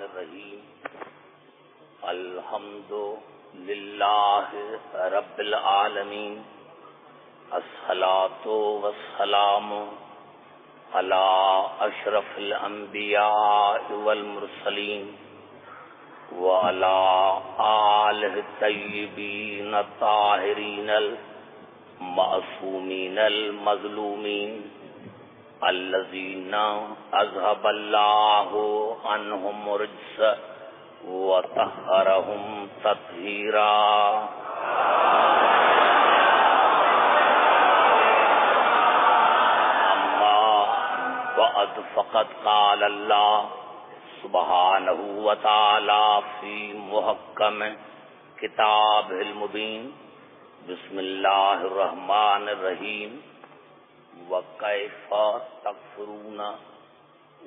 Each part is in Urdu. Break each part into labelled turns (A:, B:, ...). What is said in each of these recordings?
A: الرحیم الحمد للہ رب العالمین الصلاۃ والسلام علی اشرف الانبیاء والمرسلین وعلی آلہ الطیبین الطاہرین المعصومین المظلومین الذین اذهب اللہ عنہم الرجس وطہرہم تطہیرا. اما بعد فقد قال اللہ سبحانہ وتعالی فی محکم کتابہ المبین. بسم اللہ الرحمن الرحیم. وَكَيْفَ تَكْفُرُونَ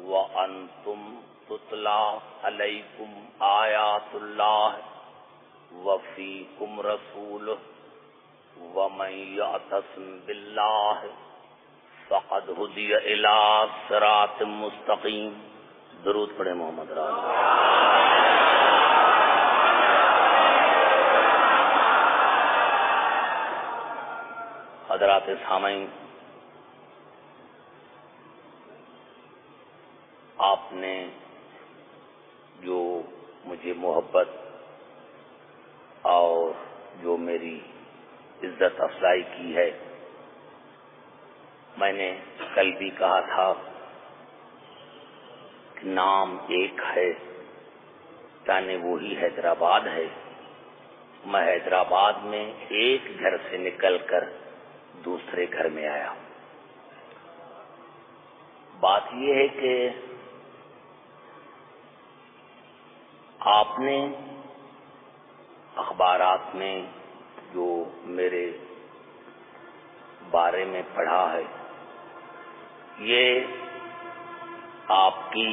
A: وَأَنْتُمْ تُتْلَى عَلَيْكُمْ آيَاتُ اللَّهِ وَفِيكُمْ رَسُولُهُ وَمَنْ يَعْتَصِمْ بِاللَّهِ فَقَدْ هُدِيَ إِلَى صِرَاطٍ مُسْتَقِيمٍ. درود پڑھیں محمد راز. حضرات سامعین، آپ نے جو مجھے محبت اور جو میری عزت افزائی کی ہے، میں نے کل بھی کہا تھا کہ نام ایک ہے، یعنی وہی حیدرآباد ہے. میں حیدرآباد میں ایک گھر سے نکل کر دوسرے گھر میں آیا. بات یہ ہے کہ آپ نے اخبارات میں جو میرے بارے میں پڑھا ہے، یہ آپ کی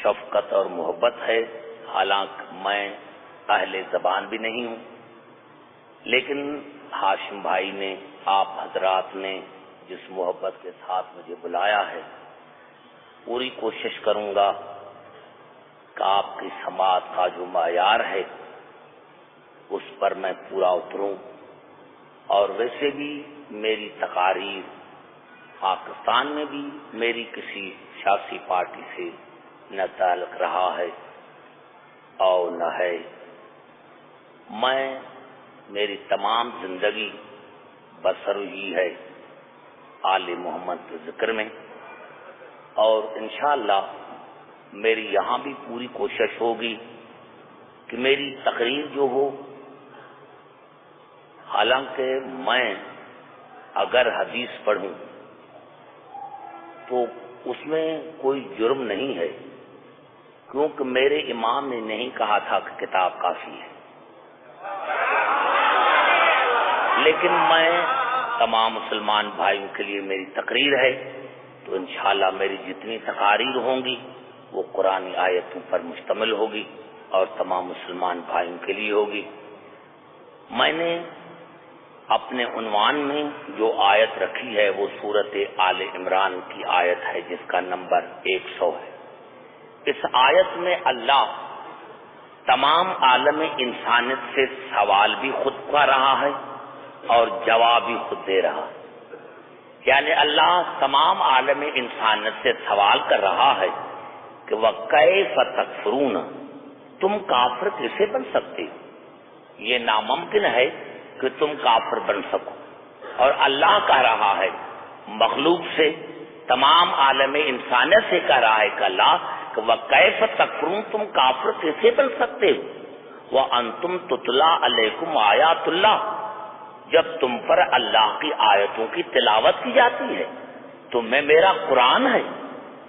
A: شفقت اور محبت ہے. حالانکہ میں اہل زبان بھی نہیں ہوں، لیکن ہاشم بھائی نے، آپ حضرات نے جس محبت کے ساتھ مجھے بلایا ہے، پوری کوشش کروں گا کہ آپ کی سماعت کا جو معیار ہے اس پر میں پورا اتروں. اور ویسے بھی میری تقاریر پاکستان میں بھی میری کسی سیاسی پارٹی سے نہ تعلق رہا ہے اور نہ ہے. میری تمام زندگی بسر ہوئی ہے آل محمد کے ذکر میں، اور انشاءاللہ میری یہاں بھی پوری کوشش ہوگی کہ میری تقریر جو ہو، حالانکہ میں اگر حدیث پڑھوں تو اس میں کوئی جرم نہیں ہے، کیونکہ میرے امام نے نہیں کہا تھا کہ کتاب کافی ہے. لیکن میں تمام مسلمان بھائیوں کے لیے میری تقریر ہے، تو انشاءاللہ میری جتنی تقاریر ہوں گی وہ قرآن آیتوں پر مشتمل ہوگی اور تمام مسلمان بھائیوں کے لیے ہوگی. میں نے اپنے عنوان میں جو آیت رکھی ہے وہ سورۃ آل عمران کی آیت ہے جس کا نمبر 100 ہے. اس آیت میں اللہ تمام عالم انسانیت سے سوال بھی خود کر رہا ہے اور جواب بھی خود دے رہا ہے. یعنی اللہ تمام عالم انسانیت سے سوال کر رہا ہے کہ وَكَيْفَ تَكْفُرُونَ، تم کافر کیسے بن سکتے ہو؟ یہ ناممکن ہے کہ تم کافر بن سکو. اور اللہ کہہ رہا ہے مخلوق سے، تمام عالم انسانیت سے کہہ رہا ہے کہ اللہ کہ وَكَيْفَ تَكْفُرُونَ، تم کافر کیسے بن سکتے ہو؟ وَأَنْتُمْ تُتْلَى عَلَيْكُمْ آيَاتُ اللَّهِ، جب تم پر اللہ کی آیتوں کی تلاوت کی جاتی ہے. تمہیں میرا قرآن ہے،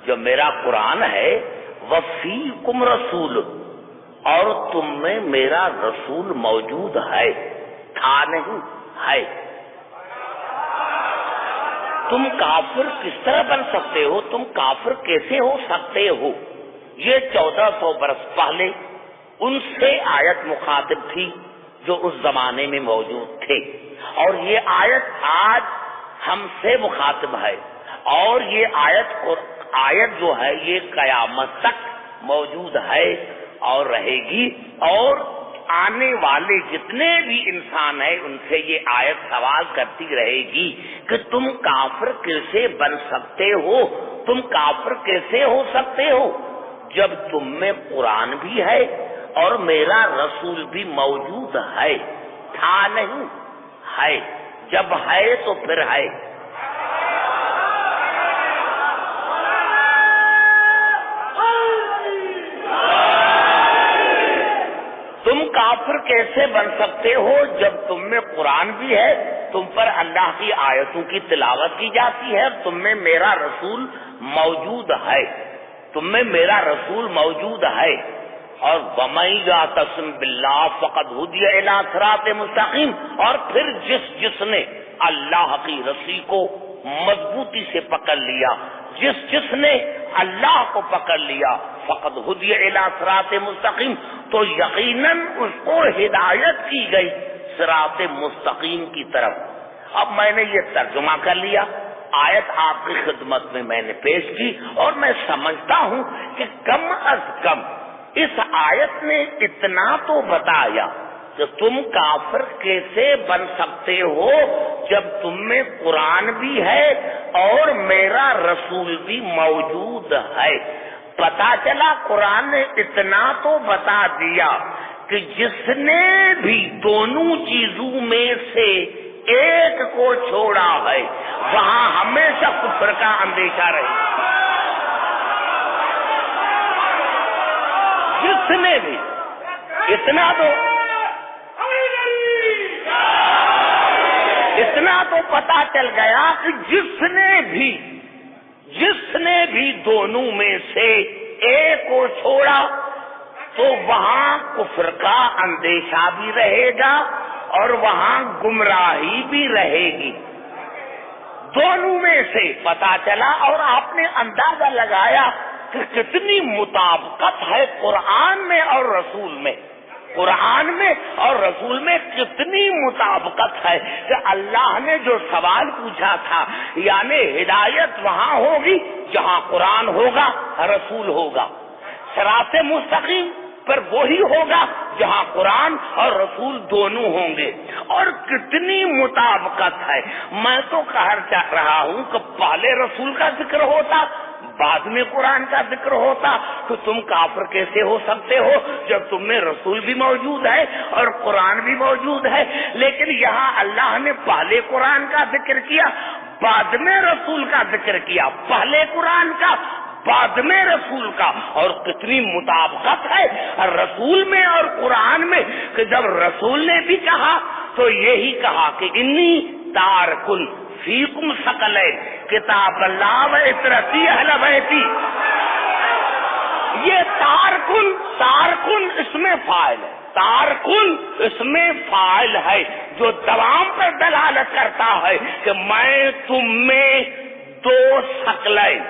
A: جو میرا قرآن ہے، وَفِيكُمْ رَسُولٌ، اور تم میں میرا رسول موجود ہے، تھا نہیں ہے. تم کافر کس طرح بن سکتے ہو؟ تم کافر کیسے ہو سکتے ہو؟ یہ 1400 برس پہلے ان سے آیت مخاطب تھی جو اس زمانے میں موجود تھے، اور یہ آیت آج ہم سے مخاطب ہے. اور یہ آیت جو ہے یہ قیامت تک موجود ہے. اور رہے گی، اور آنے والے جتنے بھی انسان ہیں ان سے یہ آیت سوال کرتی رہے گی کہ تم کافر کیسے بن سکتے ہو، تم کافر کیسے ہو سکتے ہو جب تم میں قرآن بھی ہے اور میرا رسول بھی موجود ہے۔ تھا نہیں، ہے، جب ہے تو پھر ہے۔ تم کافر کیسے بن سکتے ہو جب تم میں قرآن بھی ہے، تم پر اللہ کی آیتوں کی تلاوت کی جاتی ہے، تم میں میرا رسول موجود ہے، تم میں میرا رسول موجود ہے۔ اور وَمَن يَعْتَصِم بِاللَّهِ فَقَدْ هُدِيَ إِلَىٰ صِرَاطٍ مُسْتَقِيمٍ، اور پھر جس نے اللہ کی رسی کو مضبوطی سے پکڑ لیا، جس نے اللہ کو پکڑ لیا، فقد ہدی الی صراط مستقیم، تو یقیناً اس کو ہدایت کی گئی صراط مستقیم کی طرف۔ اب میں نے یہ ترجمہ کر لیا، آیت آپ کی خدمت میں میں نے پیش کی، اور میں سمجھتا ہوں کہ کم از کم اس آیت نے اتنا تو بتایا کہ تم کافر کیسے بن سکتے ہو جب تم میں قرآن بھی ہے اور میرا رسول بھی موجود ہے۔ پتا چلا قرآن نے اتنا تو بتا دیا کہ جس نے بھی دونوں چیزوں میں سے ایک کو چھوڑا ہے وہاں ہمیشہ کفر کا اندیشہ رہے۔ جس نے بھی، اتنا تو پتا چل گیا کہ جس نے بھی دونوں میں سے ایک کو چھوڑا تو وہاں کفر کا اندیشہ بھی رہے گا اور وہاں گمراہی بھی رہے گی۔ دونوں میں سے پتا چلا، اور آپ نے اندازہ لگایا کہ کتنی مطابقت ہے قرآن میں اور رسول میں، قرآن میں اور رسول میں کتنی مطابقت ہے کہ اللہ نے جو سوال پوچھا تھا، یعنی ہدایت وہاں ہوگی جہاں قرآن ہوگا، رسول ہوگا، صراط مستقیم پر وہی ہوگا جہاں قرآن اور رسول دونوں ہوں گے۔ اور کتنی مطابقت ہے، میں تو کہہ رہا ہوں کہ پہلے رسول کا ذکر ہوتا بعد میں قرآن کا ذکر ہوتا تو تم کافر کیسے ہو سکتے ہو جب تم میں رسول بھی موجود ہے اور قرآن بھی موجود ہے۔ لیکن یہاں اللہ نے پہلے قرآن کا ذکر کیا، بعد میں رسول کا ذکر کیا، پہلے قرآن کا بعد میں رسول کا۔ اور کتنی مطابقت ہے رسول میں اور قرآن میں کہ جب رسول نے بھی کہا تو یہی کہا کہ انی تارکن فیکم ثقلین کتاب اللہ و اطرتی اہل بیتی۔ یہ تارکن اس میں فاعل ہے، تارکن اس میں فاعل ہے جو دوام پر دلالت کرتا ہے کہ میں تم میں دو ثقلین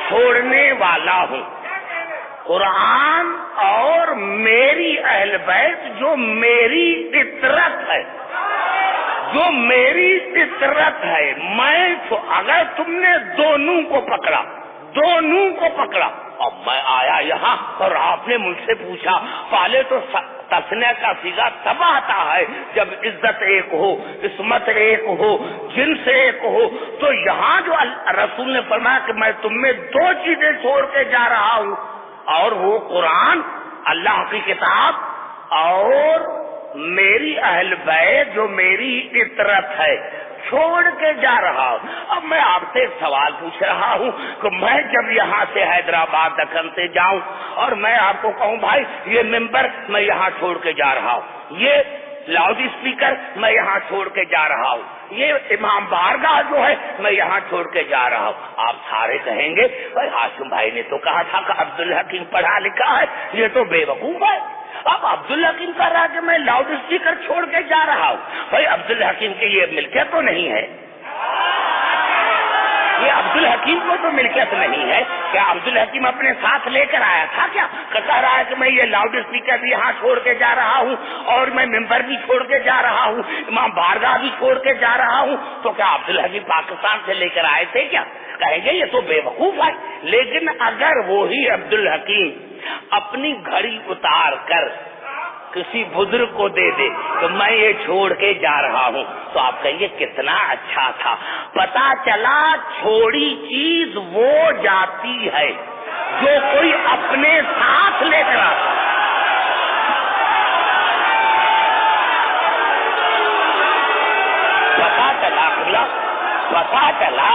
A: چھوڑنے والا ہوں، قرآن اور میری اہل بیت جو میری اطرت ہے، جو میری فطرت ہے۔ میں تو اگر تم نے دونوں کو پکڑا اور میں آیا یہاں اور آپ نے مجھ سے پوچھا، پہلے تو تسنیہ کا صیغہ تب آتا ہے جب عزت ایک ہو، عصمت ایک ہو، جنس ایک ہو، تو یہاں جو رسول نے فرمایا کہ میں تم میں دو چیزیں چھوڑ کے جا رہا ہوں، اور وہ قرآن اللہ کی کتاب اور میری اہل بیت جو میری اطرت ہے، چھوڑ کے جا رہا ہوں۔ اب میں آپ سے ایک سوال پوچھ رہا ہوں کہ میں جب یہاں سے حیدرآباد دکن سے جاؤں اور میں آپ کو کہوں بھائی یہ ممبر میں یہاں چھوڑ کے جا رہا ہوں، یہ لاؤڈ اسپیکر میں یہاں چھوڑ کے جا رہا ہوں، یہ امام بارگاہ جو ہے میں یہاں چھوڑ کے جا رہا ہوں، آپ سارے کہیں گے بھائی ہاشم بھائی نے تو کہا تھا کہ عبدالحکیم پڑھا لکھا ہے، یہ تو بے وقوف ہے۔ اب عبدالحکیم کہہ رہا کہ میں لاؤڈ اسپیکر چھوڑ کے جا رہا ہوں، بھائی عبدالحکیم کی یہ ملکیت تو نہیں ہے، یہ الحکیم کو تو ملکیت نہیں ہے؟ کیا عبد الحکیم اپنے ساتھ لے کر آیا تھا کیا؟ کہہ رہا ہے کہ میں یہ لاؤڈ اسپیکر بھی یہاں چھوڑ کے جا رہا ہوں اور میں ممبر بھی چھوڑ کے جا رہا ہوں، امام بارگاہ بھی چھوڑ کے جا رہا ہوں، تو کیا عبد الحکیم پاکستان سے لے کر آئے تھے کیا؟ کہیں گے یہ تو بے وقوف ہے۔ لیکن اگر وہی عبد الحکیم اپنی گھڑی اتار کر کسی بزرگ کو دے دے تو میں یہ چھوڑ کے جا رہا ہوں، تو آپ کہیں گے کتنا اچھا تھا۔ پتا چلا چھوڑی چیز وہ جاتی ہے جو کوئی اپنے ساتھ لے کر آتا۔ پتا چلا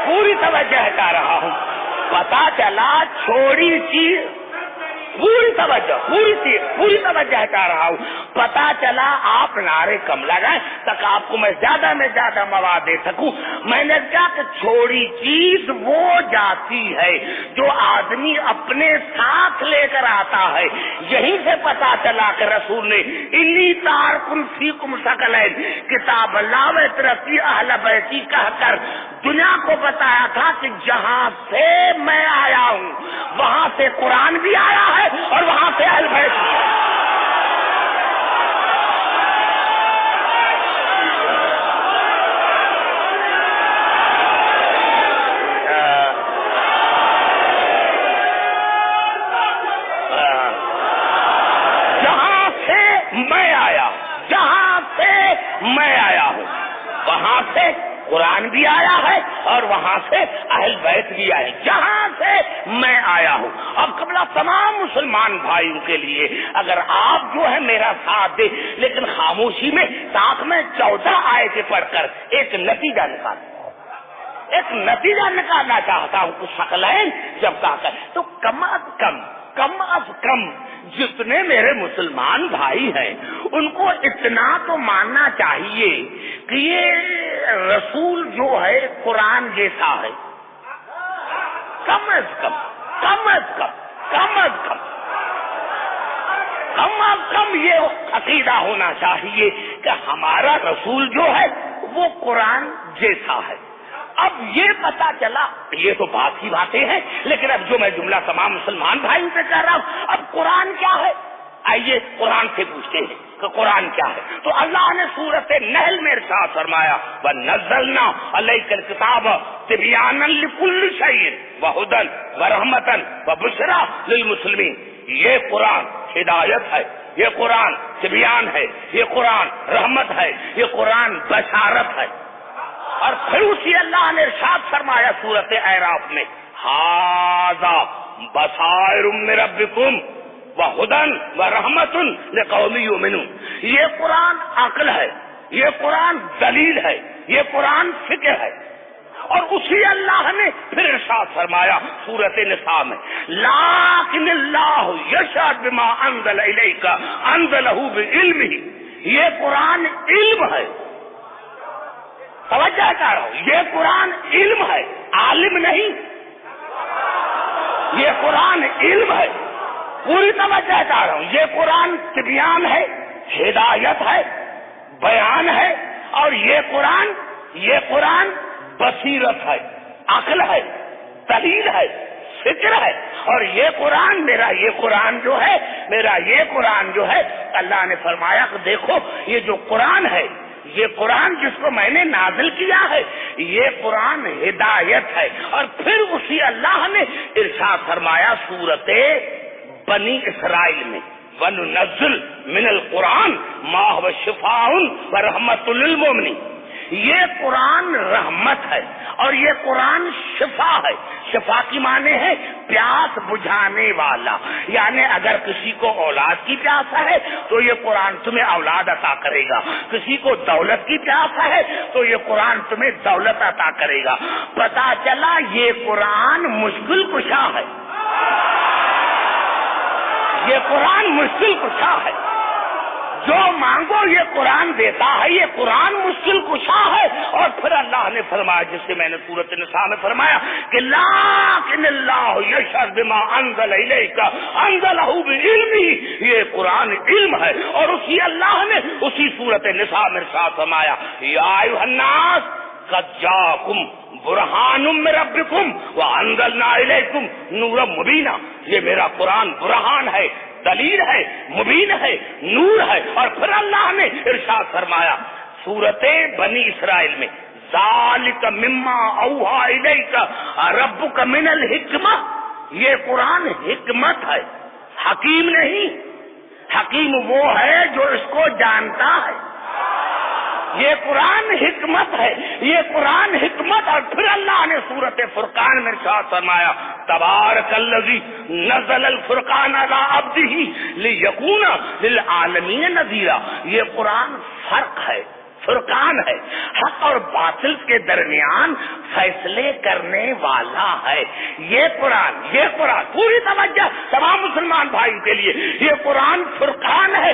A: پوری توجہ ہٹا رہا ہوں، پتا چلا چھوڑی چیز پوری توجہ ہٹا رہا ہوں، پتا چلا آپ نعرے کم لگائیں تک آپ کو میں زیادہ مواد دے سکوں۔ میں نے کہا کہ چھوڑی چیز وہ جاتی ہے جو آدمی اپنے ساتھ لے کر آتا ہے۔ یہیں سے پتا چلا کہ رسول نے انی تارکن فیکم ثقلین کتاب اللہ و ترقی اہل بیتی کہہ کر دنیا کو بتایا تھا کہ جہاں سے میں آیا ہوں وہاں سے قرآن بھی آیا ہے اور وہاں سے اہل بیت بھی ہے۔ وہاں سے قرآن بھی آیا ہے اور وہاں سے اہل بیت بھی آئے، جہاں سے میں آیا ہوں۔ اب قبلہ تمام مسلمان بھائیوں کے لیے اگر آپ جو ہے میرا ساتھ دے لیکن خاموشی میں ساتھ میں 14 آیتیں پڑھ کر ایک نتیجہ نکالنا چاہتا ہوں کہ ثقلین جب کہا کر تو کم از کم جتنے میرے مسلمان بھائی ہیں ان کو اتنا تو ماننا چاہیے کہ یہ رسول جو ہے قرآن جیسا ہے، کم از کم یہ عقیدہ ہونا چاہیے کہ ہمارا رسول جو ہے وہ قرآن جیسا ہے۔ اب یہ پتا چلا، یہ تو بات ہی باتیں ہیں، لیکن اب جو میں جملہ تمام مسلمان بھائیوں سے کہہ رہا ہوں، اب قرآن کیا ہے؟ آئیے قرآن سے پوچھتے ہیں کہ قرآن کیا ہے۔ تو اللہ نے سورۃ نحل میں ارشاد فرمایا وَنَزَّلْنَا عَلَيْكَ الْكِتَابَ تِبْيَانًا لِكُلِّ شَيْءٍ وَهُدًى وَرَحْمَةً وَبُشْرَىٰ لِلْمُسْلِمِينَ۔ یہ قرآن ہدایت ہے، یہ قرآن تبیان ہے، یہ قرآن رحمت ہے، یہ قرآن بشارت ہے۔ اور پھر اسی اللہ نے ارشاد فرمایا سورۃ اعراف میں ھذا بصائر من ربکم وہدی ورحمۃ لقوم یؤمنون۔ یہ قرآن عقل ہے، یہ قرآن دلیل ہے، یہ قرآن فکر ہے۔ اور اسی اللہ نے پھر ارشاد فرمایا سورۃ نساء میں لیکن اللہ یشہد بما انزل الیک انزلہ بعلمہ۔ یہ قرآن علم ہے، توجہ کر رہا ہوں، یہ قرآن علم ہے، عالم نہیں، یہ قرآن علم ہے، پوری توجہ کر رہا ہوں، یہ قرآن تبیان ہے، ہدایت ہے، بیان ہے، اور یہ قرآن بصیرت ہے، عقل ہے، دلیل ہے، فکر ہے۔ اور یہ قرآن یہ قرآن جو ہے اللہ نے فرمایا کہ دیکھو یہ جو قرآن ہے، یہ قرآن جس کو میں نے نازل کیا ہے، یہ قرآن ہدایت ہے۔ اور پھر اسی اللہ نے ارشاد فرمایا سورۃ بنی اسرائیل میں وَنُنَزِّلُ مِنَ الْقُرْآنِ مَا هُوَ شِفَاءٌ وَرَحْمَةٌ لِلْمُؤْمِنِينَ۔ یہ قرآن رحمت ہے اور یہ قرآن شفا ہے۔ شفا کی معنی ہے پیاس بجھانے والا، یعنی اگر کسی کو اولاد کی پیاس ہے تو یہ قرآن تمہیں اولاد عطا کرے گا، کسی کو دولت کی پیاس ہے تو یہ قرآن تمہیں دولت عطا کرے گا۔ پتا چلا یہ قرآن مشکل کشا ہے، یہ قرآن مشکل کشا ہے، جو مانگو یہ قرآن دیتا ہے، یہ قرآن مشکل کشا ہے۔ اور پھر اللہ نے فرمایا جس سے میں نے سورۃ نساء میں فرمایا کہ لیکن اللہ یشہد بما انزل الیک انزلہ بعلمہ، یہ قرآن علم ہے۔ اور اسی اللہ نے اسی سورۃ نساء میں ارشاد فرمایا یا ایھا الناس قد جاءکم برہان من ربکم وانزلنا الیکم نورا مبینا. یہ میرا قرآن برہان ہے، دلیل ہے، مبین ہے، نور ہے. اور پھر اللہ نے ارشاد فرمایا سورت بنی اسرائیل میں ذالک مما اوحی الیک ربک من الحکمہ. یہ قرآن حکمت ہے، حکیم نہیں. حکیم وہ ہے جو اس کو جانتا ہے. یہ قرآن حکمت ہے، یہ قرآن حکمت. اور پھر اللہ نے سورت فرقان میں ارشاد فرمایا تبارک الذی نزل الفرقان علی عبدہ لیکون للعالمین نذیرا. یہ قرآن فرق ہے، فرقان ہے، حق اور باطل کے درمیان فیصلے کرنے والا ہے. یہ قرآن پوری توجہ تمام مسلمان بھائی کے لیے، یہ قرآن فرقان ہے،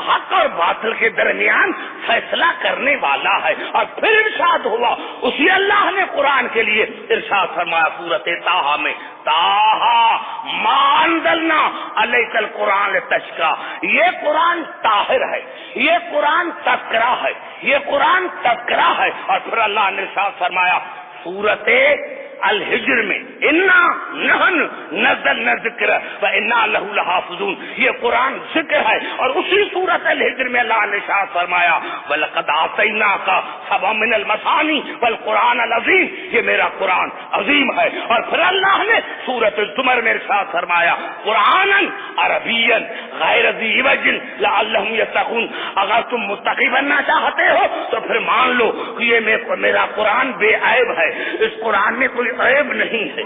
A: حق اور باطل کے درمیان فیصلہ کرنے والا ہے. اور پھر ارشاد ہوا اسی اللہ نے قرآن کے لیے ارشاد فرمایا سورۃ طٰہٰ میں طٰہٰ ما انزلنا علیک القرآن لتشقیٰ. یہ قرآن طاہر ہے، یہ قرآن تذکرہ ہے، یہ قرآن تذکرہ ہے. اور پھر اللہ نے ارشاد فرمایا سورۃ الحجر میں انا نحن نزلنا الذکر وانا لہ لحافظون. یہ قرآن ذکر ہے. اور اسی سورۃ الحجر میں اللہ نے ارشاد فرمایا ولقد آتیناک سبعا من المثانی والقرآن العظیم. یہ میرا قرآن عظیم ہے. اور پھر اللہ نے سورۃ الزمر میں ارشاد فرمایا قرآنا عربیا غیر ذی عوج لعلہم یتقون. اگر تم متقی بننا چاہتے ہو تو پھر مان لو کہ یہ میرا قرآن بے عیب ہے. اس قرآن میں کوئی عیب نہیں ہے،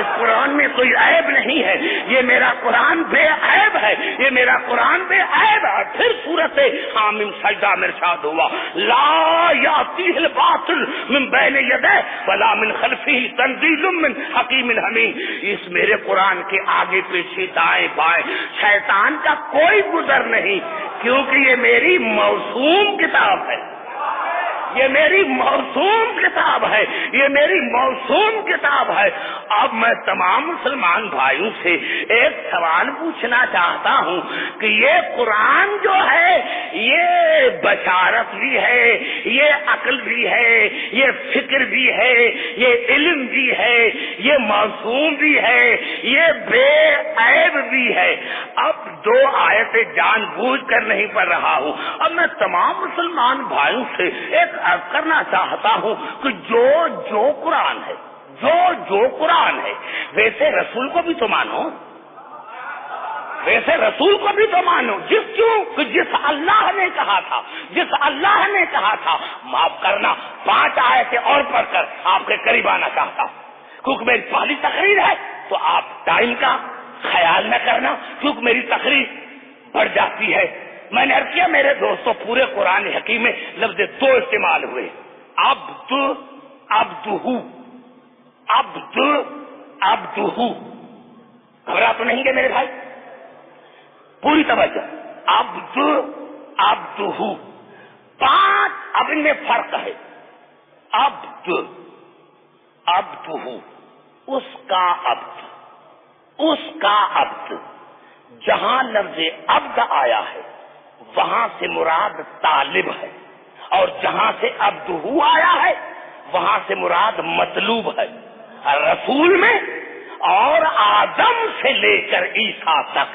A: اس قرآن میں کوئی عیب نہیں ہے. یہ میرا قرآن بے عیب ہے، یہ میرا قرآن بے عیب ہے. پھر سورۃ حامیم سجدہ میں ارشاد ہوا لا یاتیہ الباطل من بین یدیہ ولا من خلفہ تنزیل من حکیم حمید. اس میرے قرآن کے آگے پیچھے دائیں بائیں شیطان کا کوئی گزر نہیں، کیونکہ یہ میری موسوم کتاب ہے. یہ میری موسوم کتاب ہے، یہ میری موسوم کتاب ہے. اب میں تمام مسلمان بھائیوں سے ایک سوال پوچھنا چاہتا ہوں کہ یہ قرآن جو ہے یہ بشارت بھی ہے، یہ عقل بھی ہے، یہ فکر بھی ہے، یہ علم بھی ہے، یہ موسوم بھی ہے، یہ بے عیب بھی ہے. اب دو آیتیں جان بوجھ کر نہیں پڑھ رہا ہوں. اب میں تمام مسلمان بھائیوں سے ایک عرض کرنا چاہتا ہوں کہ جو قرآن ہے، جو قرآن ہے، ویسے رسول کو بھی تو مانو، ویسے رسول کو بھی تو مانو. جس اللہ نے کہا تھا، جس اللہ نے کہا تھا معاف کرنا 5 آیتیں اور پڑھ کر آپ کے قریب آنا چاہتا ہوں. کیونکہ میری پہلی تقریر ہے تو آپ ٹائم کا خیال نہ کرنا، کیونکہ میری تقریر بڑھ جاتی ہے. میں نے عرض کیا میرے دوستوں پورے قرآن حکیم میں لفظ 2 استعمال ہوئے، عبد عبدہ، عبد عبدہ. گھبرا تو نہیں گے میرے بھائی؟ پوری توجہ. عبد عبدہ 5. اب ان میں فرق ہے. عبد عبدہ اس کا عبد، اس کا عبد. جہاں لفظ عبد آیا ہے وہاں سے مراد طالب ہے، اور جہاں سے عبدہ آیا ہے وہاں سے مراد مطلوب ہے. رسول میں اور آدم سے لے کر عیسیٰ تک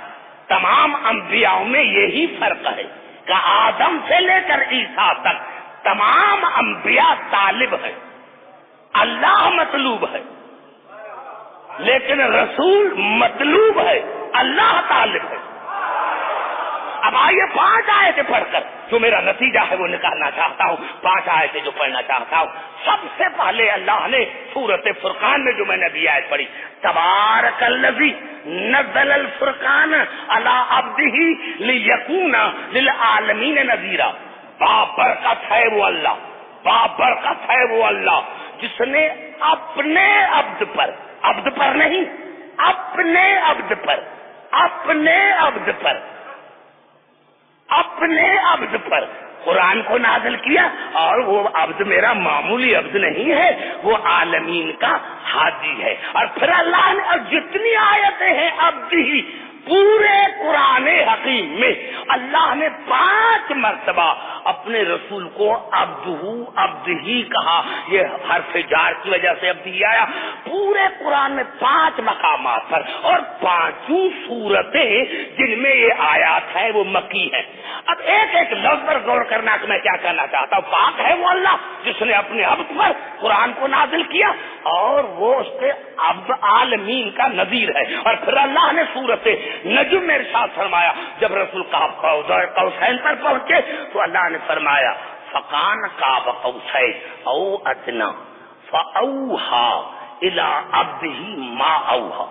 A: تمام انبیاء میں یہی فرق ہے کہ آدم سے لے کر عیسیٰ تک تمام انبیاء طالب ہے، اللہ مطلوب ہے، لیکن رسول مطلوب ہے، اللہ طالب ہے. اب آئیے 5 آیتیں پڑھ کر جو میرا نتیجہ ہے وہ نکالنا چاہتا ہوں. 5 آیتیں جو پڑھنا چاہتا ہوں. سب سے پہلے اللہ نے سورۃ فرقان میں جو میں نے ابھی آیت پڑھی تبارک الذی نزل الفرقان علی عبدہ لیکون للعالمین نذیرا. بابرکت ہے وہ اللہ، بابرکت ہے وہ اللہ جس نے اپنے عبد پر نہیں، اپنے عبد پر قرآن کو نازل کیا. اور وہ عبد میرا معمولی عبد نہیں ہے، وہ عالمین کا ہادی ہے. اور پھر اللہ نے جتنی آیتیں ہیں عبد ہی پورے قرآن حکیم میں اللہ نے 5 مرتبہ اپنے رسول کو عبد ہی کہا. یہ حرف جار کی وجہ سے عبد آیا. پورے قرآن میں 5 مقامات پر اور 5 صورتیں جن میں یہ آیات ہیں وہ مکی ہیں. اب ایک ایک لفظ پر غور کرنا کہ میں کیا کہنا چاہتا ہوں. پاک ہے وہ اللہ جس نے اپنے عبد پر قرآن کو نازل کیا اور وہ اس کے عبد عالمین کا نذیر ہے. اور پھر اللہ نے سورت نجم میں ارشاد فرمایا جب رسول قوسین پر پہنچے تو اللہ نے فرمایا فکان قاب قوسین او ادنا فاوحا الی عبدہ ما اوحا.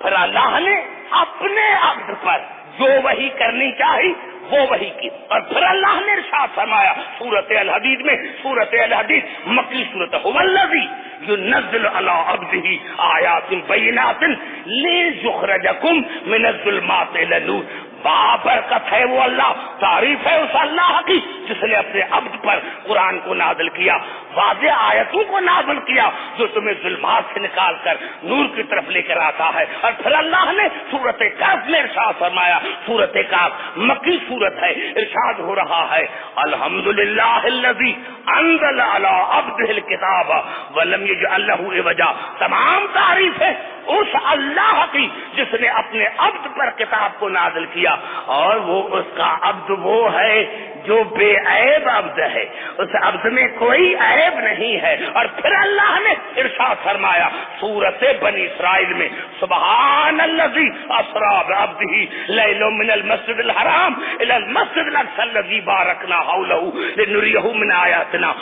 A: پھر اللہ نے اپنے عبد پر جو وحی کرنی چاہی وہ وحی کی. اور پھر اللہ نے ارشاد فرمایا سورۃ الحدید میں, سورۃ الحدید مکی سورۃ هو الذی ينزل على عبده آیات بینات لیخرجکم من الظلمات الى النور. بابرکت ہے وہ اللہ, تعریف ہے اس اللہ کی جس نے اپنے عبد پر قرآن کو نازل کیا, واضح آیتوں کو نازل کیا جو تمہیں ظلمات سے نکال کر نور کی طرف لے کر آتا ہے. اور پھر اللہ نے سورۃ کہف میں ارشاد فرمایا, سورۃ کہف مکی سورت ہے, ارشاد ہو رہا ہے الحمدللہ الذی انزل علی عبدہ الکتاب ولم یجعل لہ عوجا. تمام تعریف ہے اس اللہ کی جس نے اپنے عبد پر کتاب کو نازل کیا اور وہ اس کا عبد وہ ہے جو بے عیب عبد ہے, اس عبد میں کوئی عیب نہیں ہے. اور پھر اللہ نے ارشاد فرمایا سورۃ بنی اسرائیل میں سبحان الذی اسری بعبدہ لیلا من المسجد الحرام الی المسجد الاقصی الذی بارکنا حولہ لنریہ من آیاتنا.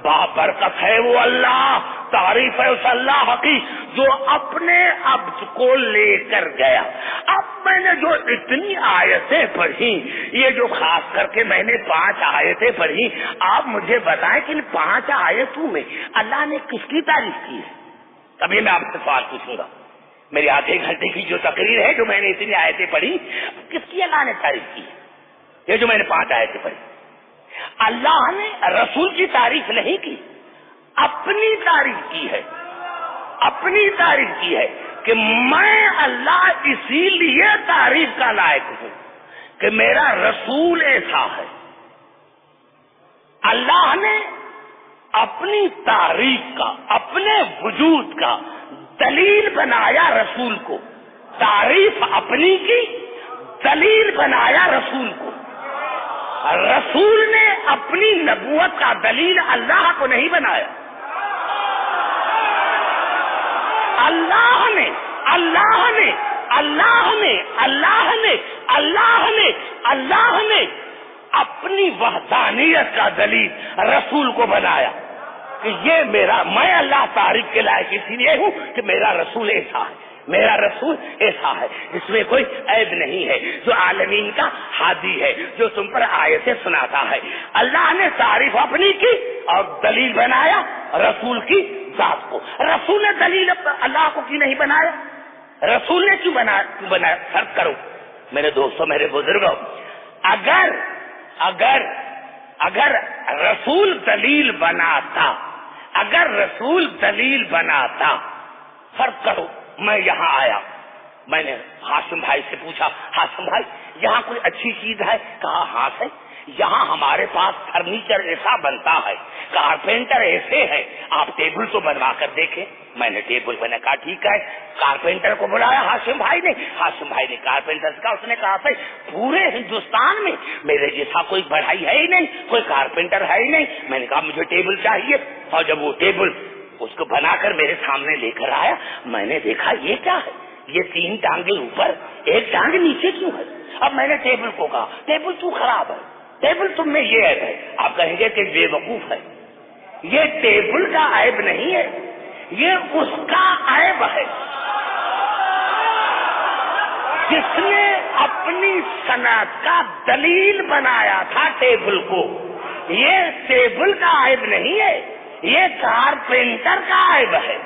A: بابرکت ہے وہ اللہ, تعریف ہے اس اللہ کی جو اپنے عبد کو لے کر گیا. اب میں نے جو اتنی آیتیں پڑھی, یہ جو خاص کر کے میں نے 5 آیتیں پڑھی, آپ مجھے بتائیں کہ ان 5 آیتوں میں اللہ نے کس کی تعریف کی ہے. کبھی میں آپ سے سوال پوچھوں گا, میری آدھے گھنٹے کی جو تقریر ہے جو میں نے اتنی آیتیں پڑھی, کس کی اللہ نے تعریف کی ہے. یہ جو میں نے 5 آیتیں پڑھی, اللہ نے رسول کی تعریف نہیں کی, اپنی تعریف کی ہے. اپنی تعریف کی ہے کہ میں اللہ اسی لیے تعریف کا لائق ہوں کہ میرا رسول ایسا ہے. اللہ نے اپنی تعریف کا, اپنے وجود کا دلیل بنایا رسول کو. تعریف اپنی کی, دلیل بنایا رسول کو. رسول نے اپنی نبوت کا دلیل اللہ کو نہیں بنایا. اللہ نے اللہ نے اللہ نے اللہ نے اللہ نے اللہ نے اپنی وحدانیت کا دلیل رسول کو بنایا کہ یہ میرا, میں اللہ تعریف کے لائق اسی لیے ہوں کہ میرا رسول ایسا ہے, میرا رسول ایسا ہے, اس میں کوئی عیب نہیں ہے, جو عالمین کا ہادی ہے, جو تم پر آیتیں سناتا ہے. اللہ نے تعریف اپنی کی اور دلیل بنایا رسول کی ذات کو. رسول نے دلیل اللہ کو کیوں نہیں بنایا, رسول نے کیوں بنایا؟ فرق کرو میرے دوستوں, میرے بزرگوں. اگر اگر اگر رسول دلیل بناتا, اگر رسول دلیل بناتا, فرق کرو. میں یہاں آیا, میں نے ہاشم بھائی سے پوچھا, ہاشم بھائی یہاں کوئی اچھی چیز ہے؟ کہا ہاں ہے, یہاں ہمارے پاس فرنیچر ایسا بنتا ہے, کارپینٹر ایسے ہے, آپ ٹیبل تو بنوا کر دیکھیں. میں نے ٹیبل بنا, کہا ٹھیک ہے. کارپینٹر کو بلایا ہاشم بھائی نے, ہاشم بھائی نے کارپینٹر سے کہا, اس نے کہا تھا پورے ہندوستان میں میرے جیسا کوئی بڑھائی ہے ہی نہیں, کوئی کارپینٹر ہے ہی نہیں. میں نے کہا مجھے ٹیبل چاہیے. اور جب وہ ٹیبل اس کو بنا کر میرے سامنے لے کر آیا, میں نے دیکھا یہ کیا ہے, یہ 3 ٹانگیں اوپر, 1 ٹانگ نیچے کیوں ہے. اب میں نے ٹیبل کو کہا ٹیبل تو خراب ہے, ٹیبل تم میں یہ عیب ہے. آپ کہیں گے کہ بے وقوف ہے. یہ ٹیبل کا عیب نہیں ہے, یہ اس کا عیب ہے جس نے اپنی صنعت کا دلیل بنایا تھا ٹیبل کو. یہ ٹیبل کا عیب نہیں ہے, یہ کارپینٹر کا عیب ہے.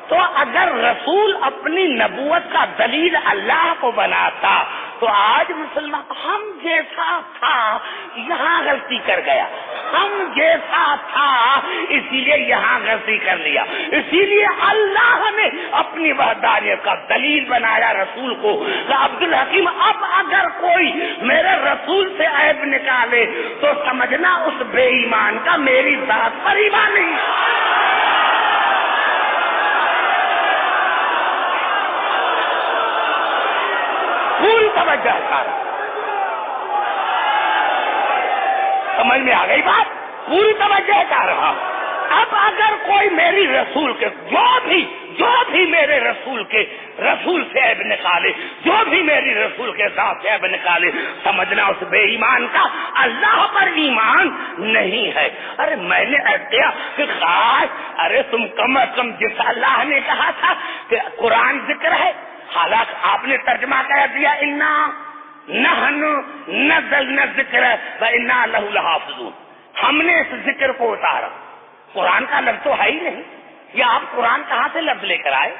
A: تو اگر رسول اپنی نبوت کا دلیل اللہ کو بناتا تو آج مسلمان ہم جیسا تھا یہاں غلطی کر گیا، ہم جیسا تھا اسی لیے یہاں غلطی کر لیا، اسی لیے اللہ نے اپنی وحدانیت کا دلیل بنایا رسول کو کہ عبد الحکیم اب اگر کوئی میرے رسول سے عیب نکالے تو سمجھنا اس بے ایمان کا میری ذات پر ایمان نہیں۔ پوری توجہ کر، سمجھ میں آ گئی بات؟ پوری توجہ کر رہا۔ اب اگر کوئی میری رسول کے جو بھی میرے رسول سے عیب نکالے، جو بھی میری رسول کے ذات سے عیب نکالے، سمجھنا اس بے ایمان کا اللہ پر ایمان نہیں ہے۔ ارے میں نے کیا کہ خاص ارے تم کم از کم جس اللہ نے کہا تھا کہ قرآن ذکر ہے، حالانکہ آپ نے ترجمہ کہہ دیا انا نحن نزلنا الذکر وانا لہ لحافظون، ہم نے اس ذکر کو اتارا، قرآن کا لفظ تو ہے ہی نہیں، یا آپ قرآن کہاں سے لفظ لے کر آئے؟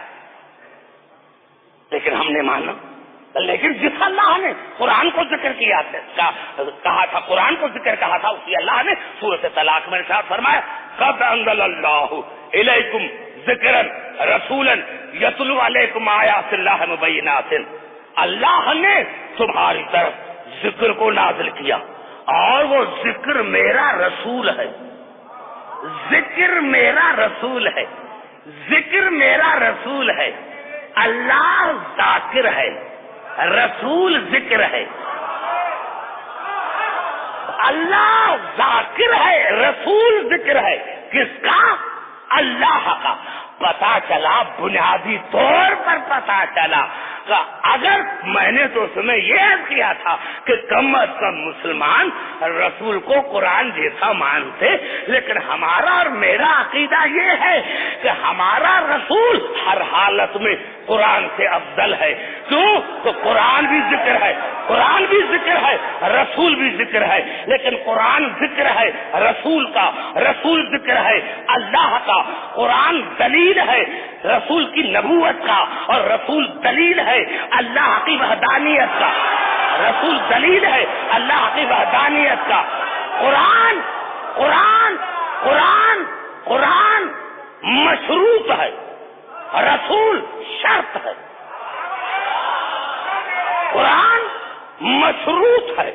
A: لیکن ہم نے مانا، لیکن جس اللہ نے قرآن کو ذکر کیا کہا تھا، قرآن کو ذکر کہا تھا، اسی اللہ نے سورۃ طلاق میں ارشاد فرمایا قد انزل اللہ الیکم ذکرا رسولا یتلو علیکم آیات اللہ مبینات، اللہ نے تمہاری طرف ذکر کو نازل کیا اور وہ ذکر میرا رسول ہے، ذکر میرا رسول ہے، ذکر میرا رسول ہے، اللہ ذاکر ہے، رسول ذکر ہے، اللہ ذاکر ہے، رسول ذکر ہے، کس کا؟ اللہ کا۔ پتا چلا، بنیادی طور پر پتا چلا کہ اگر میں نے تو تمہیں یہ عرض کیا تھا کہ کم از کم مسلمان رسول کو قرآن جیسا مانتے، لیکن ہمارا اور میرا عقیدہ یہ ہے کہ ہمارا رسول ہر حالت میں قرآن سے افضل ہے۔ کیوں؟ تو قرآن بھی ذکر ہے، قرآن بھی ذکر ہے، رسول بھی ذکر ہے، لیکن قرآن ذکر ہے رسول کا، رسول ذکر ہے اللہ کا، قرآن دلیل ہے رسول کی نبوت کا، اور رسول دلیل ہے اللہ کی وحدانیت کا، رسول دلیل ہے اللہ کی وحدانیت کا۔ قرآن قرآن قرآن قرآن مشروط ہے، رسول شرط ہے، قرآن مشروط ہے،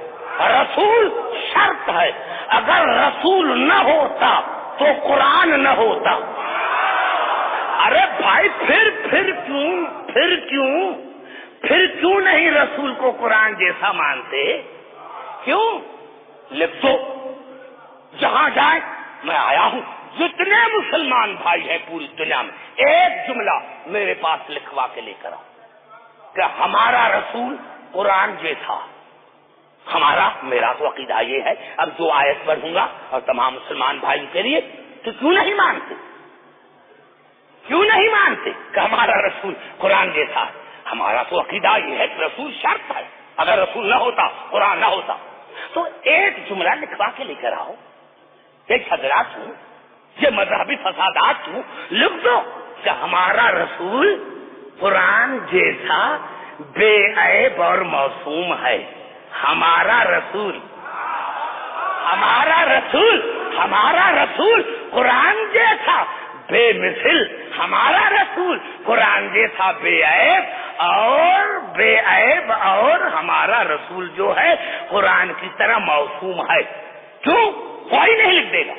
A: رسول شرط ہے۔ اگر رسول نہ ہوتا تو قرآن نہ ہوتا۔ ارے بھائی پھر کیوں نہیں رسول کو قرآن جیسا مانتے؟ کیوں؟ لکھ دو، جہاں جائیں میں آیا ہوں، جتنے مسلمان بھائی ہیں پوری دنیا میں، ایک جملہ میرے پاس لکھوا کے لے کر آؤ کہ ہمارا رسول قرآن جیسا۔ میرا تو عقیدہ یہ ہے، اب جو آیت پڑھوں گا اور تمام مسلمان بھائی کے لیے، تو کیوں نہیں مانتے کہ ہمارا رسول قرآن جیسا ہے؟ ہمارا تو عقیدہ یہ ہے کہ رسول شرط ہے، اگر رسول نہ ہوتا قرآن نہ ہوتا۔ تو ایک جملہ لکھوا کے لے کر آؤ، یہ حضرات ہوں، یہ مذہبی فسادات ہوں، لکھ دو کہ ہمارا رسول قرآن جیسا بے عیب اور معصوم ہے، ہمارا رسول قرآن جیسا بے مثل، ہمارا رسول قرآن جیسا بے عیب اور ہمارا رسول جو ہے قرآن کی طرح معصوم ہے۔ کیوں؟ کوئی نہیں لکھ دے گا۔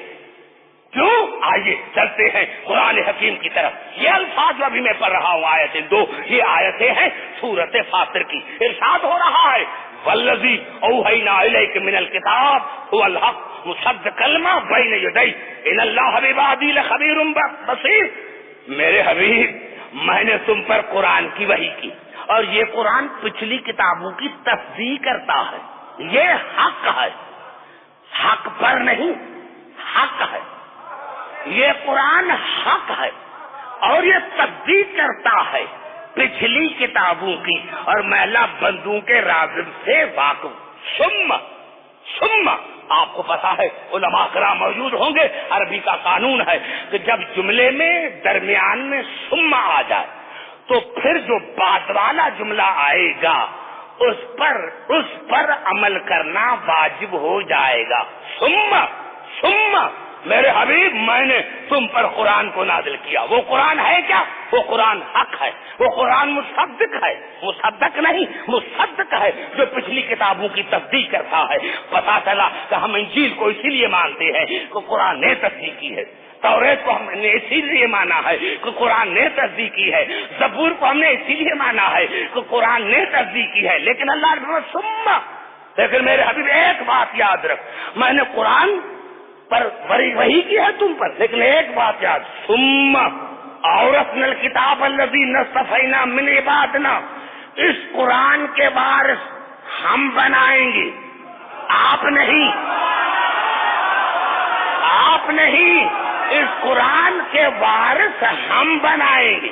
A: کیوں؟ آئیے چلتے ہیں قرآن حکیم کی طرف۔ یہ الفاظ ابھی میں پڑھ رہا ہوں آیتیں 2، یہ آیتیں ہیں سورۃ فاطر کی۔ ارشاد ہو رہا ہے والذی اوحینا الیک من الکتاب هو الحق مصدقا لما بین یدیہ ان اللہ بعبادہ لخبیر بصیر۔ میرے حبیب، میں نے تم پر قرآن کی وحی کی، اور یہ قرآن پچھلی کتابوں کی تصدیق کرتا ہے، یہ حق ہے، حق پر نہیں، حق ہے، یہ قرآن حق ہے، اور یہ تصدیق کرتا ہے پچھلی کتابوں کی، اور میں اللہ بندوں کے راغب سے واقف۔ ثم آپ کو پتا ہے، علماء کرام موجود ہوں گے، عربی کا قانون ہے کہ جب جملے میں درمیان میں ثم آ جائے تو پھر جو بعد والا جملہ آئے گا اس پر عمل کرنا واجب ہو جائے گا۔ ثم میرے حبیب میں نے تم پر قرآن کو نازل کیا۔ وہ قرآن ہے کیا؟ وہ قرآن حق ہے، وہ قرآن مصدق ہے، مصدق نہیں مصدق ہے، جو پچھلی کتابوں کی تصدیق کرتا ہے۔ پتا چلا کہ ہم انجیل کو اسی لیے مانتے ہیں کہ قرآن نے تصدیق کی ہے، توریت کو ہم نے اسی لیے مانا ہے کہ قرآن نے تصدیق کی ہے، زبور کو ہم نے اسی لیے مانا ہے کہ قرآن نے تصدیق کی ہے۔ لیکن اللہ نے سما، لیکن میرے حبیب ایک بات یاد رکھ، میں نے قرآن پر وہی کی ہے تم پر، لیکن ایک بات یاد، ثم اورثنا الکتاب الذی اصطفینا من عبادنا، اس قرآن کے وارث ہم بنائیں گے، آپ نہیں، اس قرآن کے وارث ہم بنائیں گے۔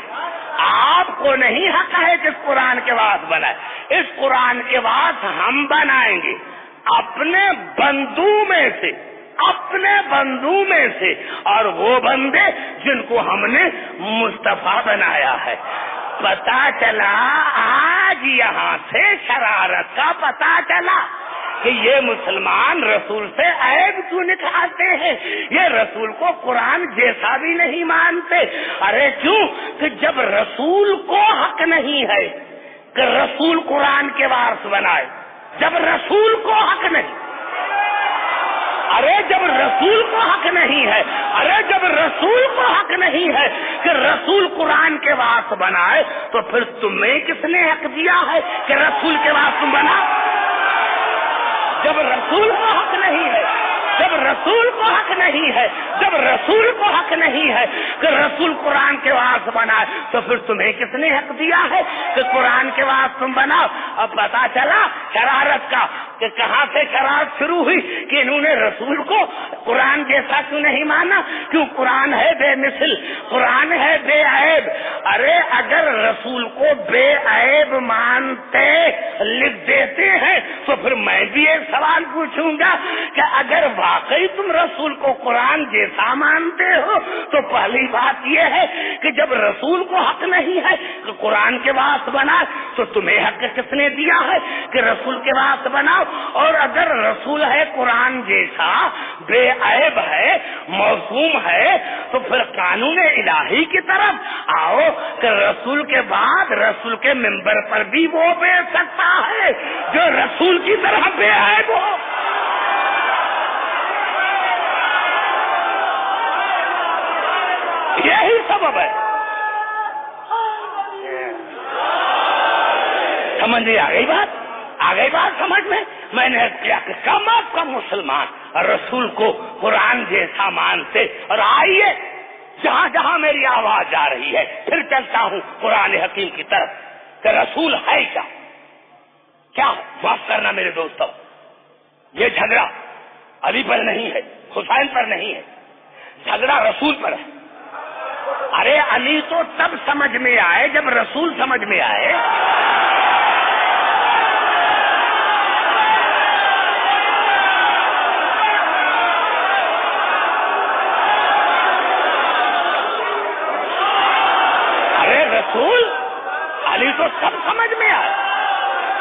A: آپ کو نہیں حق ہے کہ اس قرآن کے وارث بنائے، اس قرآن کے وارث ہم بنائیں گے اپنے بندوں میں سے، اور وہ بندے جن کو ہم نے مصطفیٰ بنایا ہے۔ پتا چلا آج یہاں سے شرارت کا پتا چلا کہ یہ مسلمان رسول سے عیب کیوں نکالتے ہیں، یہ رسول کو قرآن جیسا بھی نہیں مانتے۔ ارے کیوں کہ جب رسول کو حق نہیں ہے کہ رسول قرآن کے وارث بنائے، جب رسول کو حق نہیں، جب رسول کو حق نہیں ہے کہ رسول قرآن کے وارث بنائے، تو پھر تمہیں کس نے حق دیا ہے کہ رسول کے وارث تم بنا؟ جب رسول کو حق نہیں ہے کہ رسول قرآن کے وارث بنائے، تو پھر تمہیں کس نے حق دیا ہے کہ قرآن کے وارث تم بناؤ؟ اب پتا چلا شرارت کا کہ کہاں سے شرارت شروع ہوئی کہ انہوں نے رسول کو قرآن جیسا کیوں نہیں مانا، کیوں قرآن ہے بے مثل، قرآن ہے بے عیب۔ ارے اگر رسول کو بے عیب مانتے لکھ دیتے ہیں تو پھر میں بھی ایک سوال پوچھوں گا کہ اگر واقعی تم رسول کو قرآن جیسا مانتے ہو تو پہلی بات یہ ہے کہ جب رسول کو حق نہیں ہے کہ قرآن کے وارث بنا، تو تمہیں حق کس نے دیا ہے کہ رسول کے وارث بناؤ؟ اور اگر رسول ہے قرآن جیسا، بے عیب ہے، معصوم ہے، تو پھر قانون الہی کی طرف آؤ کہ رسول کے بعد رسول کے منبر پر بھی وہ بیٹھ سکتا ہے جو رسول کی طرح بے عیب ہو۔ یہی سبب ہے۔ سمجھ میں آ گئی بات سمجھ میں نے کیا کہ کم از کم مسلمان رسول کو قرآن جیسا مانتے۔ اور آئیے جہاں جہاں میری آواز جا رہی ہے پھر چلتا ہوں قرآن حکیم کی طرف کہ رسول ہے کیا معاف کرنا میرے دوستوں، یہ جھگڑا علی پر نہیں ہے، حسین پر نہیں ہے، جھگڑا رسول پر ہے۔ ارے علی تو تب سمجھ میں آئے جب رسول سمجھ میں آئے۔ رسول علی تو سب سمجھ میں آئے،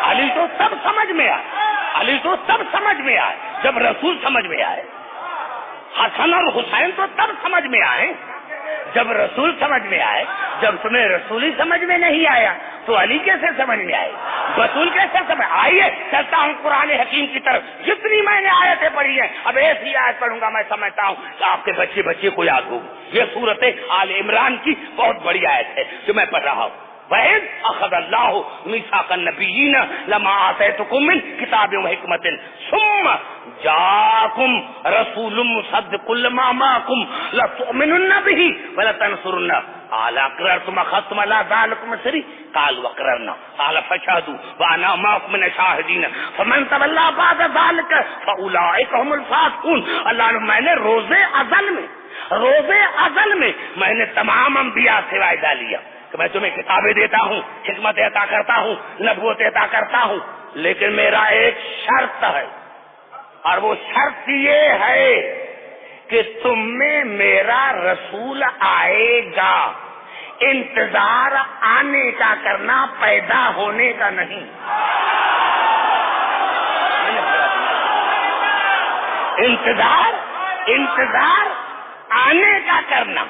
A: علی تو سب سمجھ میں آئے جب رسول سمجھ میں آئے۔ حسن اور حسین تو تب سمجھ میں آئے جب رسول سمجھ میں آئے۔ جب تمہیں رسول ہی سمجھ میں نہیں آیا تو علی کیسے سمجھ میں آئے، رسول کیسے سمجھ؟ آئیے چلتا ہوں قرآن حکیم کی طرف۔ جتنی میں نے آیتیں پڑھی ہیں اب ایسی آیت پڑھوں گا، میں سمجھتا ہوں کہ آپ کے بچے کو یاد ہوگی۔ یہ سورت آل عمران کی بہت بڑی آیت ہے جو میں پڑھ رہا ہوں۔ وَإِذْ أَخَذَ اللَّهُ مِيثَاقَ النَّبِيِّينَ لَمَا آتَيْتُكُم مِّن كِتَابٍ وَحِكْمَةٍ ثُمَّ جَاءَكُمْ رَسُولٌ مُّصَدِّقٌ لِّمَا مَعَكُمْ لَتُؤْمِنُنَّ بِهِ وَلَتَنصُرُنَّهُ قَالَ أَقْرَرْتُمْ وَأَخَذْتُمْ عَلَىٰ ذَٰلِكُمْ إِصْرِي قَالُوا أَقْرَرْنَا قَالَ فَاشْهَدُوا وَأَنَا مَعَكُم مِّنَ الشَّاهِدِينَ فَمَن تَوَلَّىٰ بَعْدَ ذَٰلِكَ فَأُولَٰئِكَ هُمُ الْفَاسِقُونَ۔ اللہ نے میں نے روزے ازل میں میں نے تمام انبیاء سے وعدہ لیا کہ میں تمہیں کتابیں دیتا ہوں، حکمت عطا کرتا ہوں، نبوت عطا کرتا ہوں، لیکن میرا ایک شرط ہے، اور وہ شرط یہ ہے کہ تم میں میرا رسول آئے گا، انتظار آنے کا کرنا، پیدا ہونے کا نہیں۔
B: انتظار آنے کا کرنا،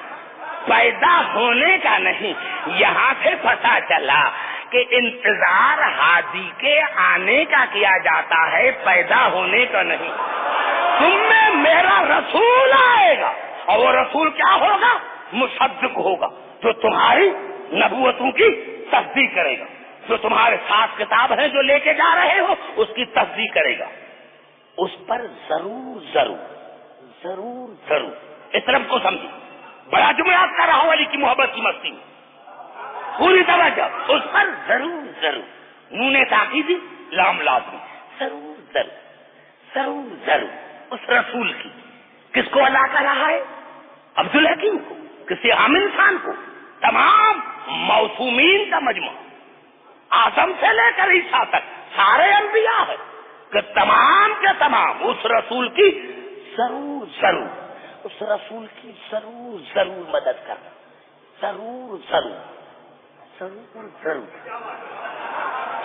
B: پیدا ہونے کا نہیں۔ یہاں سے پتہ چلا کہ انتظار ہادی کے آنے کا کیا جاتا ہے، پیدا ہونے کا نہیں۔ تم میں میرا رسول آئے گا، اور وہ رسول کیا ہوگا؟ مصدق ہوگا، جو تمہاری نبوتوں کی تصدیق کرے گا، جو تمہارے ساتھ کتاب ہے جو لے کے جا رہے ہو اس کی تصدیق کرے گا، اس پر ضرور اس طرف کو سمجھی۔ بڑا جملہ آپ کر رہا ہوں علی کی محبت کی مستی میں، پوری توجہ، اس پر ضرور نون تاکیدی لام لازمی، ضرور اس رسول کی۔ کس کو اللہ کر رہا ہے؟ عبدالحکیم کو، کسی عام انسان کو، تمام موسومین کا مجموعہ، آدم سے لے کر عیسیٰ تک سارے انبیاء ہے کہ تمام کے تمام اس رسول کی ضرور اس رسول کی ضرور مدد کرنا، ضرور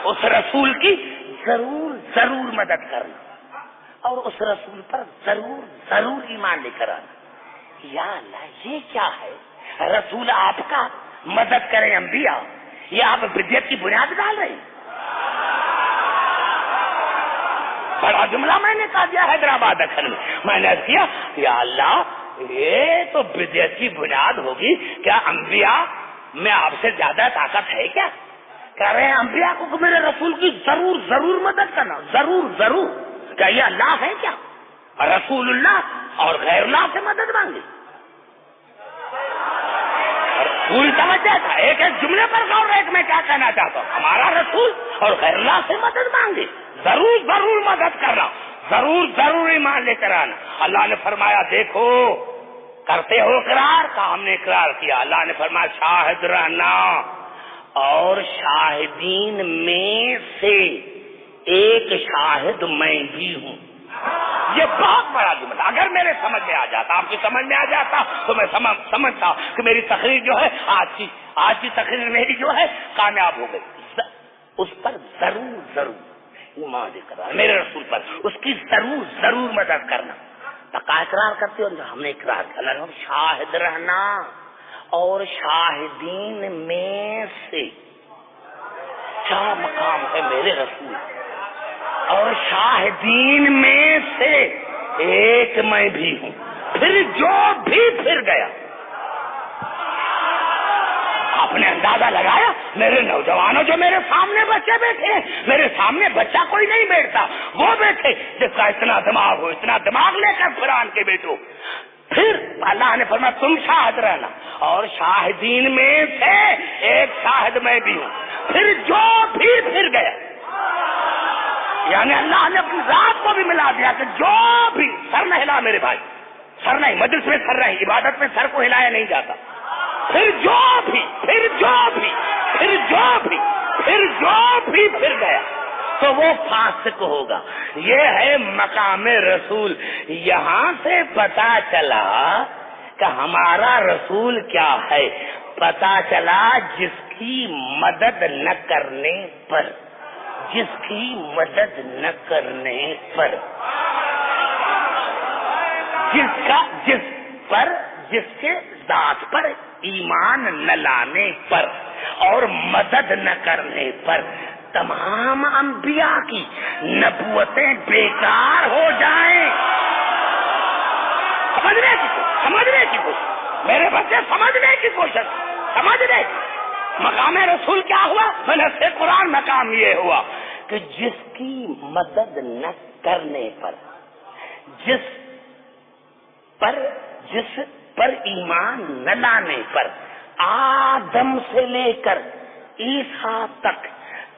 B: اس رسول کی ضرور مدد کرنا، اور اس رسول پر ضرور ایمان لے کر آنا۔ یا اللہ یہ کیا ہے؟ رسول آپ کا مدد کریں انبیاء، یہ آپ بدعت کی بنیاد ڈال رہے ہیں۔ بڑا جملہ میں نے کہا دیا حیدرآباد اکھن میں نے کیا، یا اللہ یہ تو بدعت کی بنیاد ہوگی، کیا انبیاء میں آپ سے زیادہ طاقت ہے کیا؟ کہہ رہے ہیں انبیاء کو کہ میرے رسول کی ضرور مدد کرنا، ضرور کیا یہ اللہ ہے کیا؟ رسول اللہ اور غیر اللہ سے مدد مانگی؟ پوری توجہ تھا، ایک جملے پر غور ہے کہ میں کیا کہنا چاہتا ہوں۔ ہمارا رسول اور غیر اللہ سے مدد مانگی، ضرور مدد کرنا، ضرور ایمان لے کر آنا۔ اللہ نے فرمایا دیکھو کرتے ہو اقرار، کہا ہم نے اقرار کیا۔ اللہ نے فرمایا شاہد رہنا، اور شاہدین میں سے ایک شاہد میں بھی ہوں۔ یہ بہت بڑا جملہ اگر میرے سمجھ میں آ جاتا، آپ کی سمجھ میں آ جاتا تو میں سمجھتا کہ میری تقریر جو ہے آج کی تقریر میری جو ہے کامیاب ہو گئی۔ اس پر ضرور ایمان لے کر میرے رسول پر اس کی ضرور مدد کرنا۔ پکا اقرار کرتے ہو؟ ہم نے اقرار کیا، شاہد رہنا اور شاہدین میں سے، کیا مقام ہے میرے رسول، اور شاہدین میں سے ایک میں بھی ہوں۔ پھر جو بھی پھر گیا، آپ نے اندازہ لگایا میرے نوجوانوں جو میرے سامنے بچے بیٹھے ہیں، میرے سامنے بچہ کوئی نہیں بیٹھتا، وہ بیٹھے جس کا اتنا دماغ ہو، اتنا دماغ لے کر قرآن کے بیٹھو۔ پھر اللہ نے فرمایا تم شاہد رہنا اور شاہدین میں سے ایک شاہد میں بھی ہوں۔ پھر جو بھی پھر گیا، یعنی اللہ نے اپنی ذات کو بھی ملا دیا کہ جو بھی، سر نہ ہلا میرے بھائی، سر نہیں، مجلس میں سر نہیں، عبادت میں سر کو ہلایا نہیں جاتا۔ پھر جو بھی پھر گیا تو وہ فاسق ہوگا۔ یہ ہے مقام رسول۔ یہاں سے پتا چلا کہ ہمارا رسول کیا ہے، پتا چلا جس کی مدد نہ کرنے پر، جس کے ذات پر ایمان نہ لانے پر اور مدد نہ کرنے پر تمام انبیاء کی نبوتیں بیکار ہو جائیں۔ سمجھنے کی کوشش میرے بچے، سمجھنے کی کوشش، سمجھنے کی۔ مقام رسول کیا ہوا؟ میں نے سے قرآن مقام یہ ہوا کہ جس کی مدد نہ کرنے پر، جس پر ایمان نہ لانے پر آدم سے لے کر عیسیٰ تک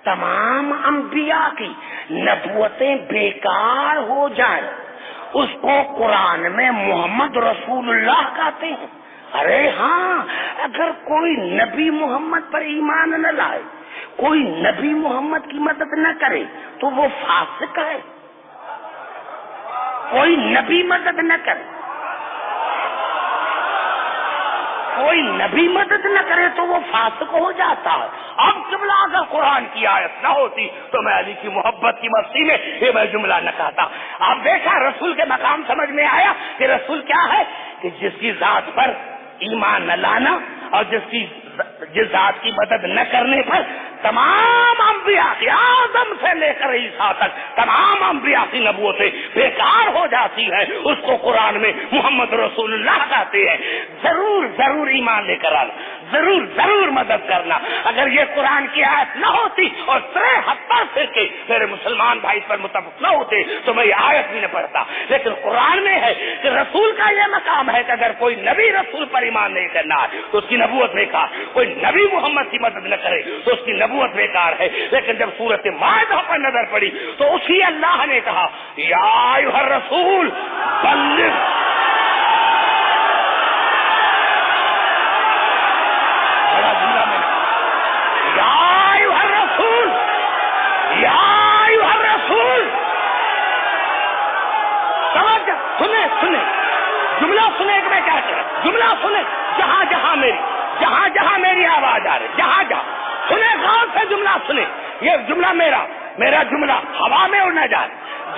B: تمام انبیاء کی نبوتیں بیکار ہو جائیں، اس کو قرآن میں محمد رسول اللہ کہتے ہیں۔ ارے ہاں، اگر کوئی نبی محمد پر ایمان نہ لائے، کوئی نبی محمد کی مدد نہ کرے تو وہ فاسق ہے۔ کوئی نبی مدد نہ کرے، کوئی نبی مدد نہ کرے تو وہ فاسق ہو جاتا ہے. اب جملہ اگر قرآن کی آیت نہ ہوتی تو میں علی کی محبت کی مستی میں یہ میں جملہ نہ کہتا. اب دیکھا رسول کے مقام سمجھ میں آیا کہ رسول کیا ہے کہ جس کی ذات پر ایمان نہ لانا اور جس ذات کی مدد نہ کرنے پر تمام انبیاء کی آدم سے لے کر عیسیٰ تک تمام انبیاء کی نبوتیں بیکار ہو جاتی ہیں. اس کو قرآن میں محمد رسول اللہ کہتے ہیں. ضرور ضرور ایمان لے کر آنا, ضرور ضرور مدد کرنا. اگر یہ قرآن کی آیت نہ ہوتی اور سرے ہفتہ سے کے میرے مسلمان بھائی پر متفق نہ ہوتے تو میں یہ آیت بھی نہ پڑھتا. لیکن قرآن میں ہے کہ رسول کا یہ مقام ہے کہ اگر کوئی نبی رسول پر ایمان نہیں کرنا ہے تو اس کی نبوت بیکار, کوئی نبی محمد کی مدد نہ کرے تو اس کی نبوت بیکار ہے. لیکن جب سورت مائدہ پر نظر پڑی تو اسی اللہ نے کہا یا ایھا الرسول بلغ, بڑا جملہ میں یا ایھا الرسول, یا ایھا الرسول. سمجھ سنے جملہ سنے کہ میں کیا کہہ رہا ہوں, جملہ سنے جہاں جہاں میری آواز آ رہی, جہاں سنے غور سے جملہ سنے. یہ جملہ میرا جملہ ہوا میں اڑ نہ جائے.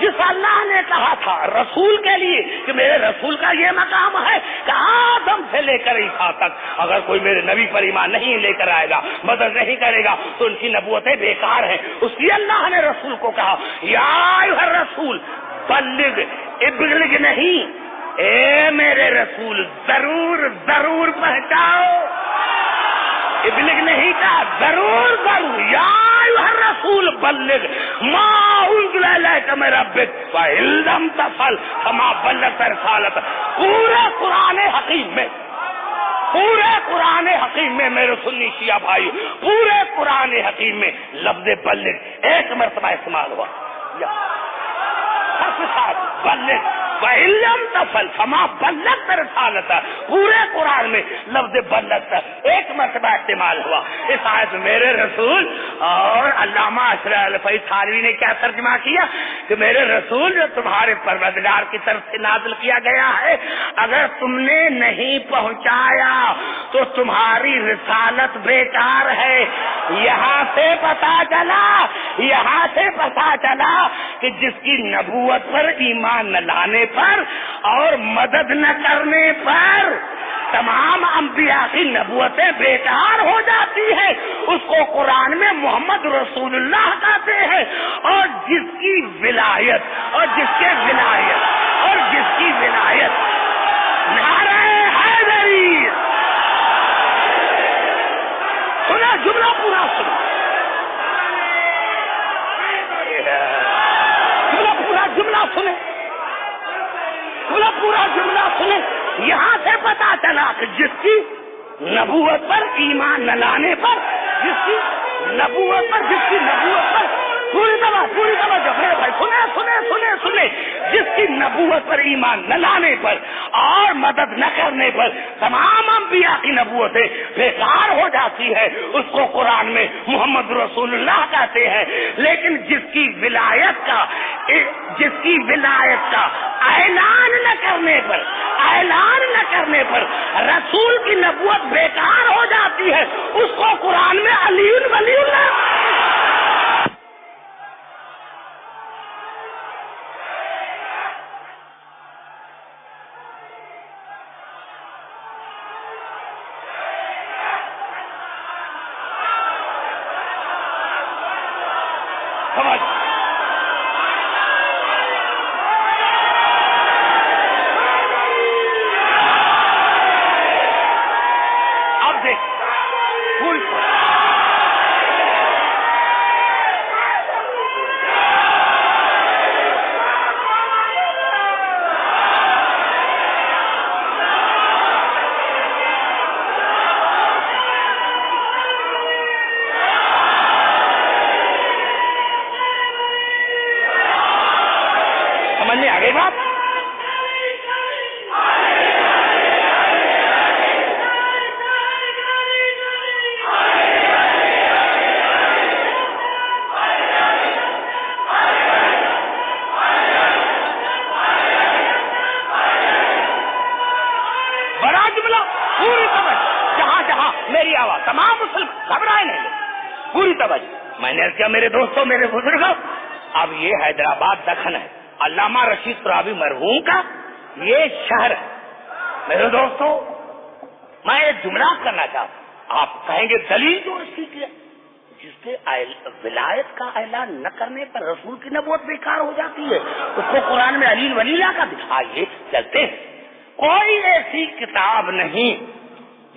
B: جس اللہ نے کہا تھا رسول کے لیے کہ میرے رسول کا یہ مقام ہے کہ آدم سے لے کر عیسیٰ تک اگر کوئی میرے نبی پر ایمان نہیں لے کر آئے گا, مدد نہیں کرے گا تو ان کی نبوتیں بیکار ہیں. اس لیے اللہ نے رسول کو کہا یا ایھا الرسول بلغ, ابلغ نہیں, اے میرے رسول ضرور ضرور پہنچاؤ. ابلغ نہیں کہا, ضرور ضرور. یا ایھا الرسول بلغ ما انزل الیک من ربک فإن لم تفعل فما بلغت رسالتہ. پورے قرآن حکیم میں میرے سنی شیعہ بھائی, پورے قرآن حکیم میں لفظ بلغ ایک مرتبہ استعمال ہوا. بلغ فإن لم تفعل فما بلغت رسالتہ. پورے قرآن میں لفظ بلغت ایک مرتبہ استعمال ہوا. اس آیت میں میرے رسول اور علامہ اشرف الفی تھانوی نے کیا ترجمہ کیا کہ میرے رسول جو تمہارے پروردگار کی طرف سے نازل کیا گیا ہے, اگر تم نے نہیں پہنچایا تو تمہاری رسالت بیکار ہے. یہاں سے پتا چلا کہ جس کی نبوت پر ایمان نہ لانے پر اور مدد نہ کرنے پر تمام انبیاء کی نبوتیں بیکار ہو جاتی ہیں. اس کو قرآن میں محمد رسول اللہ کہتے ہیں. اور جس کی ولایت نعرہ حیدری. سنا جملہ پورا سنا, پورا جملہ سنے. یہاں سے پتا چلا کہ جس کی نبوت پر ایمان نہ لانے پر, جس کی نبوت پر پوری توجہ میرے بھائی سنے, جس کی نبوت پر ایمان نہ لانے پر اور مدد نہ کرنے پر تمام انبیاء کی نبوتیں بیکار ہو جاتی ہے. اس کو قرآن میں محمد رسول اللہ کہتے ہیں. لیکن جس کی ولایت کا اعلان نہ کرنے پر رسول کی نبوت بیکار ہو جاتی ہے, اس کو قرآن میں علی ولی اللہ. میری آواز تمام مسلمان گھبرائے نہیں لوگ، پوری توجہ. میں نے کیا میرے دوستوں میرے بزرگوں، اب یہ حیدرآباد دکن ہے، علامہ رشید ترابی مرحوم کا یہ شہر ہے. میرے دوستوں میں ایک جملہ کرنا چاہتا ہوں، آپ کہیں گے دلیل جو اس کی ہے، جس سے ولایت کا اعلان نہ کرنے پر رسول کی نبوت بیکار ہو جاتی ہے، اس کو قرآن میں علی ولی لا کر دکھائیے. چلتے ہیں. کوئی ایسی کتاب نہیں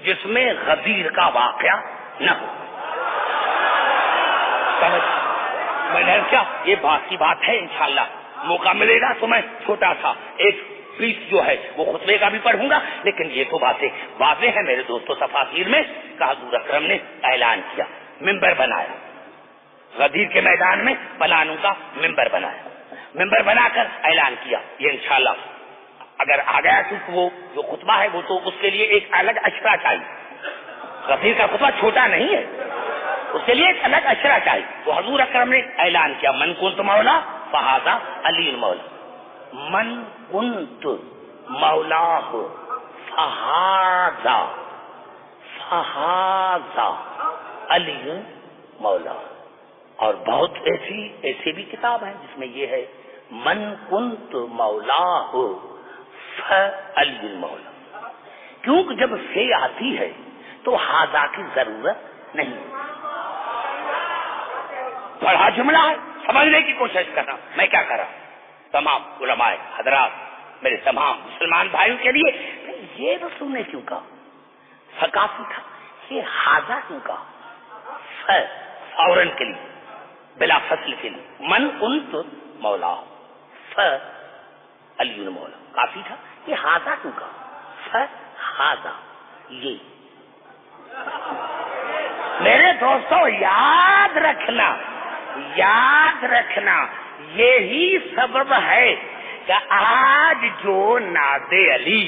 B: جس میں غدیر کا واقعہ نہ ہو. میں نے کیا یہ بات کی بات ہے، انشاءاللہ موقع ملے گا تو میں چھوٹا سا ایک پیس جو ہے وہ خطبے کا بھی پڑھوں گا، لیکن یہ تو باتیں واضح ہیں میرے دوستوں. تفاسیر میں کہ حضور اکرم نے اعلان کیا، ممبر بنایا، غدیر کے میدان میں پلانوں کا ممبر بنایا، ممبر بنا کر اعلان کیا. یہ انشاءاللہ اگر آ گیا تو وہ جو خطبہ ہے وہ تو اس کے لیے ایک الگ اشرا چاہیے. غدیر کا خطبہ چھوٹا نہیں ہے، اس کے لیے ایک الگ اشرا چاہیے. تو حضور اکرم نے اعلان کیا، من کنت مولا فہذا علی المولا، من کنت مولا فہذا علی مولا. اور بہت ایسی بھی کتاب ہے جس میں یہ ہے من کنت مولا فعلی المولا. کیونکہ جب سے آتی ہے تو ہاذا کی ضرورت نہیں. بڑا جملہ ہے، سمجھنے کی کوشش کرنا. میں کیا کر رہا ہوں تمام علماء حضرات، میرے تمام مسلمان بھائیوں کے لیے یہ رسول نے کیوں کہا ثقافتی تھا، یہ ہاذا کیوں کہا فوراً کے لیے بلا فصل کے لیے. من کنت مولا فعلی المولا کافی تھا. یہ ہاذا کیوں کہا ہاذا. یہ میرے دوستوں یاد رکھنا یہی سبب ہے کہ آج جو ناد علی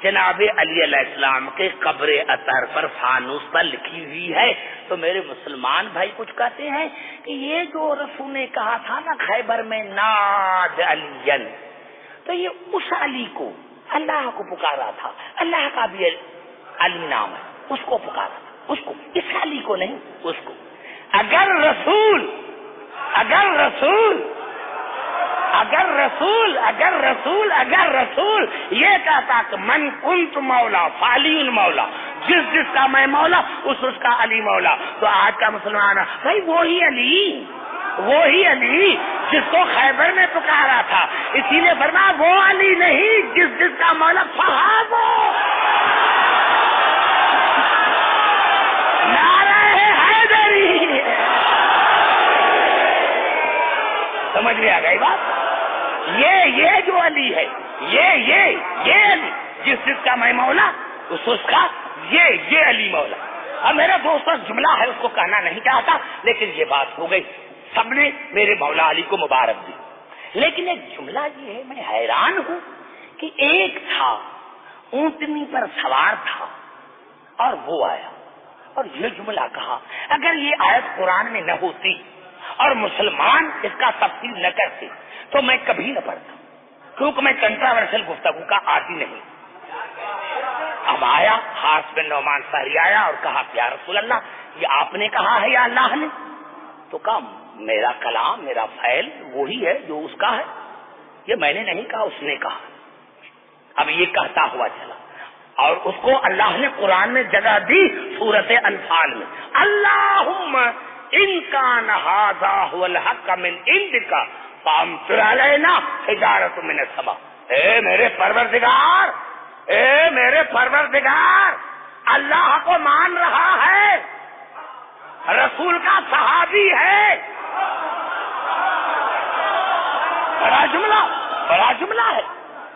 B: جناب علی علیہ السلام کے قبر اطہر پر فانوس پر لکھی ہوئی ہے، تو میرے مسلمان بھائی کچھ کہتے ہیں کہ یہ جو رسول نے کہا تھا نا خیبر میں ناد علی، تو یہ اس علی کو اللہ کو پکارا تھا، اللہ کا بھی علی نام ہے، اس کو پکارا تھا، اس کو، اس علی کو نہیں، اس کو. اگر رسول یہ کہتا کہ من کنت مولا فعلی المولا، جس کا میں مولا اس کا علی مولا، تو آج کا مسلمان بھائی وہی علی جس کو خیبر میں پکارا تھا، اسی لیے فرمایا وہ علی نہیں جس کا مولا صحابہ. سمجھ میں آ گئی بات؟ یہ جو علی ہے، یہ علی جس کا میں مولا اس کا یہ علی مولا. اب میرا دوست جملہ ہے، اس کو کہنا نہیں چاہتا، لیکن یہ بات ہو گئی، سب نے میرے مولا علی کو مبارک دی. لیکن ایک جملہ یہ ہے، میں حیران ہوں کہ ایک تھا اونٹنی پر سوار تھا اور وہ آیا اور یہ جملہ کہا. اگر یہ آیت قرآن میں نہ ہوتی اور مسلمان اس کا تفسیر نہ کرتے تو میں کبھی نہ پڑھتا، کیونکہ میں کنٹراورشل گفتگو کا عادی نہیں. اب آیا حارث بن نعمان سہری آیا اور کہا یا رسول اللہ یہ آپ نے کہا ہے یا اللہ نے؟ تو کہا میرا کلام میرا فعل وہی ہے جو اس کا ہے، یہ میں نے نہیں کہا، اس نے کہا. اب یہ کہتا ہوا چلا اور اس کو اللہ نے قرآن میں جگہ دی سورۃ انفال میں، اللہم ان کان ھذا ھو الحق من عندک فامطر علینا حجارۃ من السماء. اے میرے پروردگار اللہ کو مان رہا ہے، رسول کا صحابی ہے. بڑا جملہ ہے.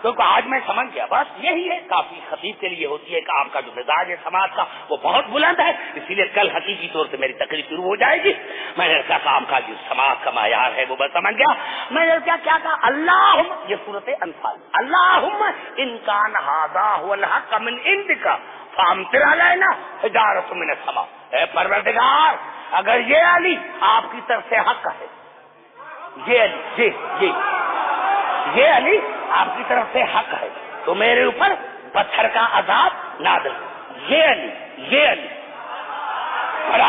B: کیونکہ آج میں سمجھ گیا بس یہی ہے کافی. خطیب کے لیے ہوتی ہے کہ آپ کا جو مزاج ہے سماج کا وہ بہت بلند ہے، اسی لیے کل حقیقی طور سے میری تقریر شروع ہو جائے گی. میں نے کہا آپ کا جو سماج کا معیار ہے وہ بس سمجھ گیا. میں نے کیا کہا اللہم، یہ سورۃ انفال، اللہم ان کان ھذا ھو الحق من عندک فامطر علینا حجارۃ من السماء. اے پروردگار اگر یہ علی آپ کی طرف سے حق ہے، یہ علی آپ کی طرف سے حق ہے تو میرے اوپر پتھر کا عذاب نازل. یہ علی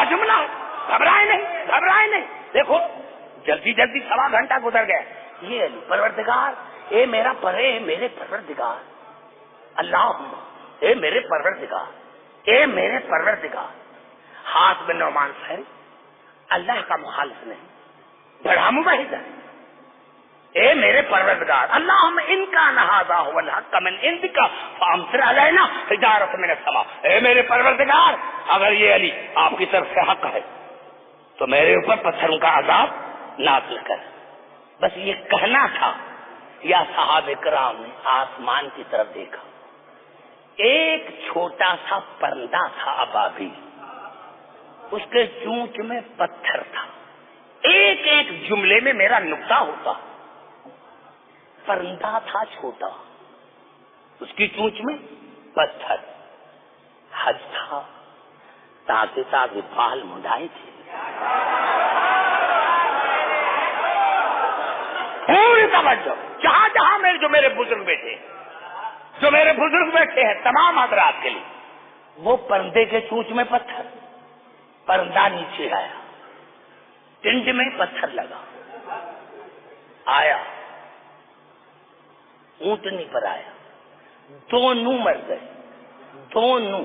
B: بڑا جملہ، گھبرائے نہیں. دیکھو جلدی جلدی 1.25 گھنٹہ گزر گیا. یہ علی پروردگار، اے میرا اے میرے پروردگار، اللہم اے میرے پروردگار. ہاتھ میں نعمان فہری اللہ کا مخالف نہیں، بڑا مباحث ہے. اے میرے پروردگار، اللہم ان کا ھذا ھو الحق من عندک فامطر علینا حجارۃ من السماء. اے میرے پروردگار، اگر یہ علی آپ کی طرف سے حق ہے تو میرے اوپر پتھروں کا عذاب نازل کر. بس یہ کہنا تھا. یا صحابہ کرام نے آسمان کی طرف دیکھا، ایک چھوٹا سا پرندہ تھا ابابیل، اس کے چونچ میں پتھر تھا. ایک ایک جملے میں میرا نقطہ ہوتا. پرندہ تھا چھوٹا، اس کی چونچ میں پتھر، حج تھا، تازے تازے بال منڈائے تھے. پوری توجہ، جہاں جہاں میرے بزرگ بیٹھے ہیں تمام حضرات کے لیے. وہ پرندے کے چونچ میں پتھر، پرندہ نیچے آیا، ٹنڈ میں پتھر لگا، آیا اونٹنی پر آیا، دونوں مر گئے. دونوں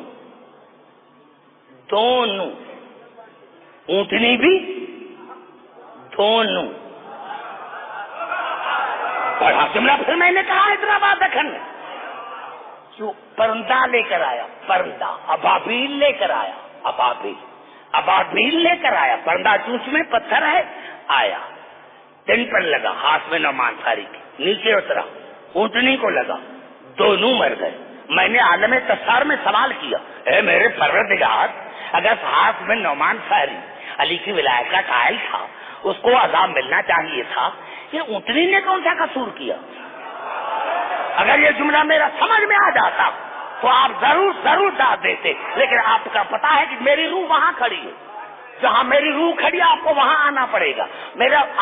B: اونٹنی بھی، دونوں. بڑا جملہ پھر میں نے کہا اتنا بات دکھن جو پرندہ لے کر آیا، پرندہ ابابیل لے کر آیا، ابابیل لے کر آیا. پرندہ چونچ میں پتھر ہے، آیا دن پر لگا، ہاتھ میں نعمان فہری کی، نیچے اترا، اونٹنی کو لگا، دونوں مر گئے. میں نے عالم تسار میں سوال کیا، اے میرے پروردگار، اگر ہاتھ میں نعمان فہری علی کی ولایت کا قائل تھا، اس کو عذاب ملنا چاہیے تھا، یہ اونٹنی نے کون سا قصور کیا؟ اگر یہ جملہ میرا سمجھ میں آ جاتا تو آپ ضرور داد دیتے. لیکن آپ کا پتا ہے کہ میری روح وہاں کھڑی ہے، جہاں میری روح کھڑی، آپ کو وہاں آنا پڑے گا،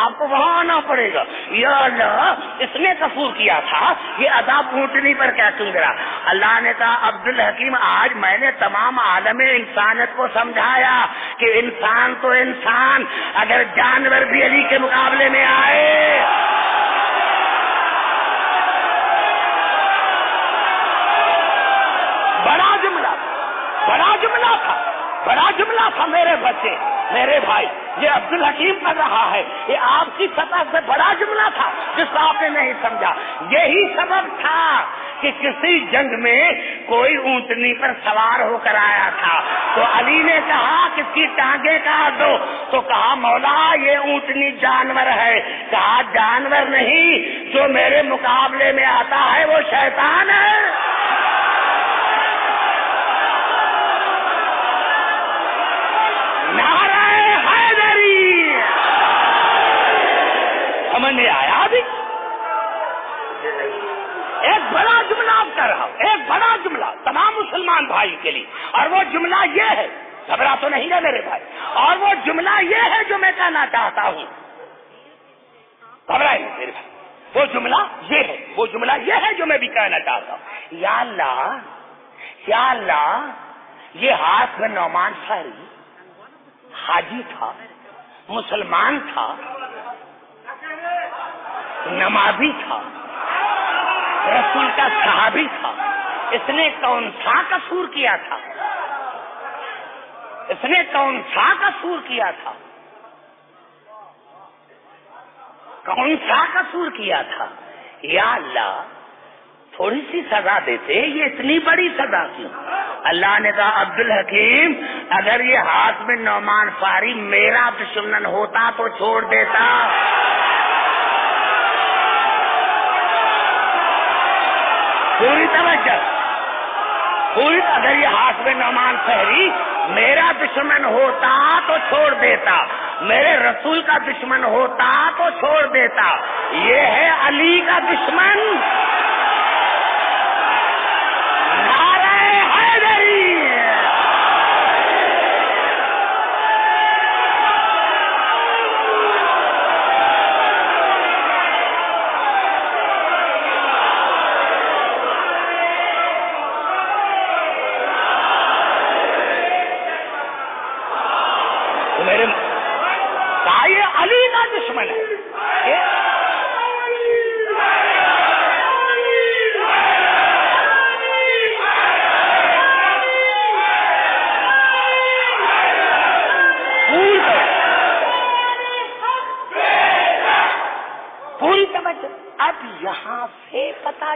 B: آپ کو وہاں آنا پڑے گا. یا اللہ، اس نے قصور کیا تھا، یہ عذاب اونٹنی پر کیا کیوں گرا؟ اللہ نے کہا عبدالحکیم، آج میں نے تمام عالم انسانیت کو سمجھایا کہ انسان تو انسان، اگر جانور بھی علی کے مقابلے میں آئے، بڑا جملہ تھا میرے بچے، میرے بھائی. یہ عبدالحکیم کر رہا ہے، یہ آپ کی سطح سے بڑا جملہ تھا جس کو آپ نے نہیں سمجھا. یہی سبب تھا کہ کسی جنگ میں کوئی اونٹنی پر سوار ہو کر آیا تھا تو علی نے کہا کہ اس کی ٹانگیں کاٹ دو، تو کہا مولا یہ اونٹنی جانور ہے. کہا جانور نہیں، جو میرے مقابلے میں آتا ہے وہ شیطان ہے. سمجھ نہیں آیا ابھی؟ ایک بڑا جملہ آپ کر رہا ہوں، ایک بڑا جملہ تمام مسلمان بھائی کے لیے، اور وہ جملہ یہ ہے، گھبرا تو نہیں گا میرے بھائی، اور وہ جملہ یہ ہے جو میں کہنا چاہتا ہوں. گھبرائے نہیں میرے بھائی، وہ جملہ یہ ہے جو میں بھی کہنا چاہتا ہوں. یا اللہ، یہ ہاتھ میں نعمان فہری حاجی تھا، مسلمان تھا، نمازی تھا، رسول کا صحابی تھا. اس نے کون سا قصور کیا تھا؟ یا اللہ، تھوڑی سی سزا دیتے، یہ اتنی بڑی سزا کیوں؟ اللہ نے کہا عبدالحکیم، اگر یہ ہاتھ میں نعمان فہری میرا دشمن ہوتا تو چھوڑ دیتا. پوری توجہ، اگر یہ ہاتھ میں نعمان فہری میرا دشمن ہوتا تو چھوڑ دیتا، میرے رسول کا دشمن ہوتا تو چھوڑ دیتا. یہ ہے علی کا دشمن. نعرہ حیدری. دشمن ہے. پوری توجہ. اب یہاں سے پتا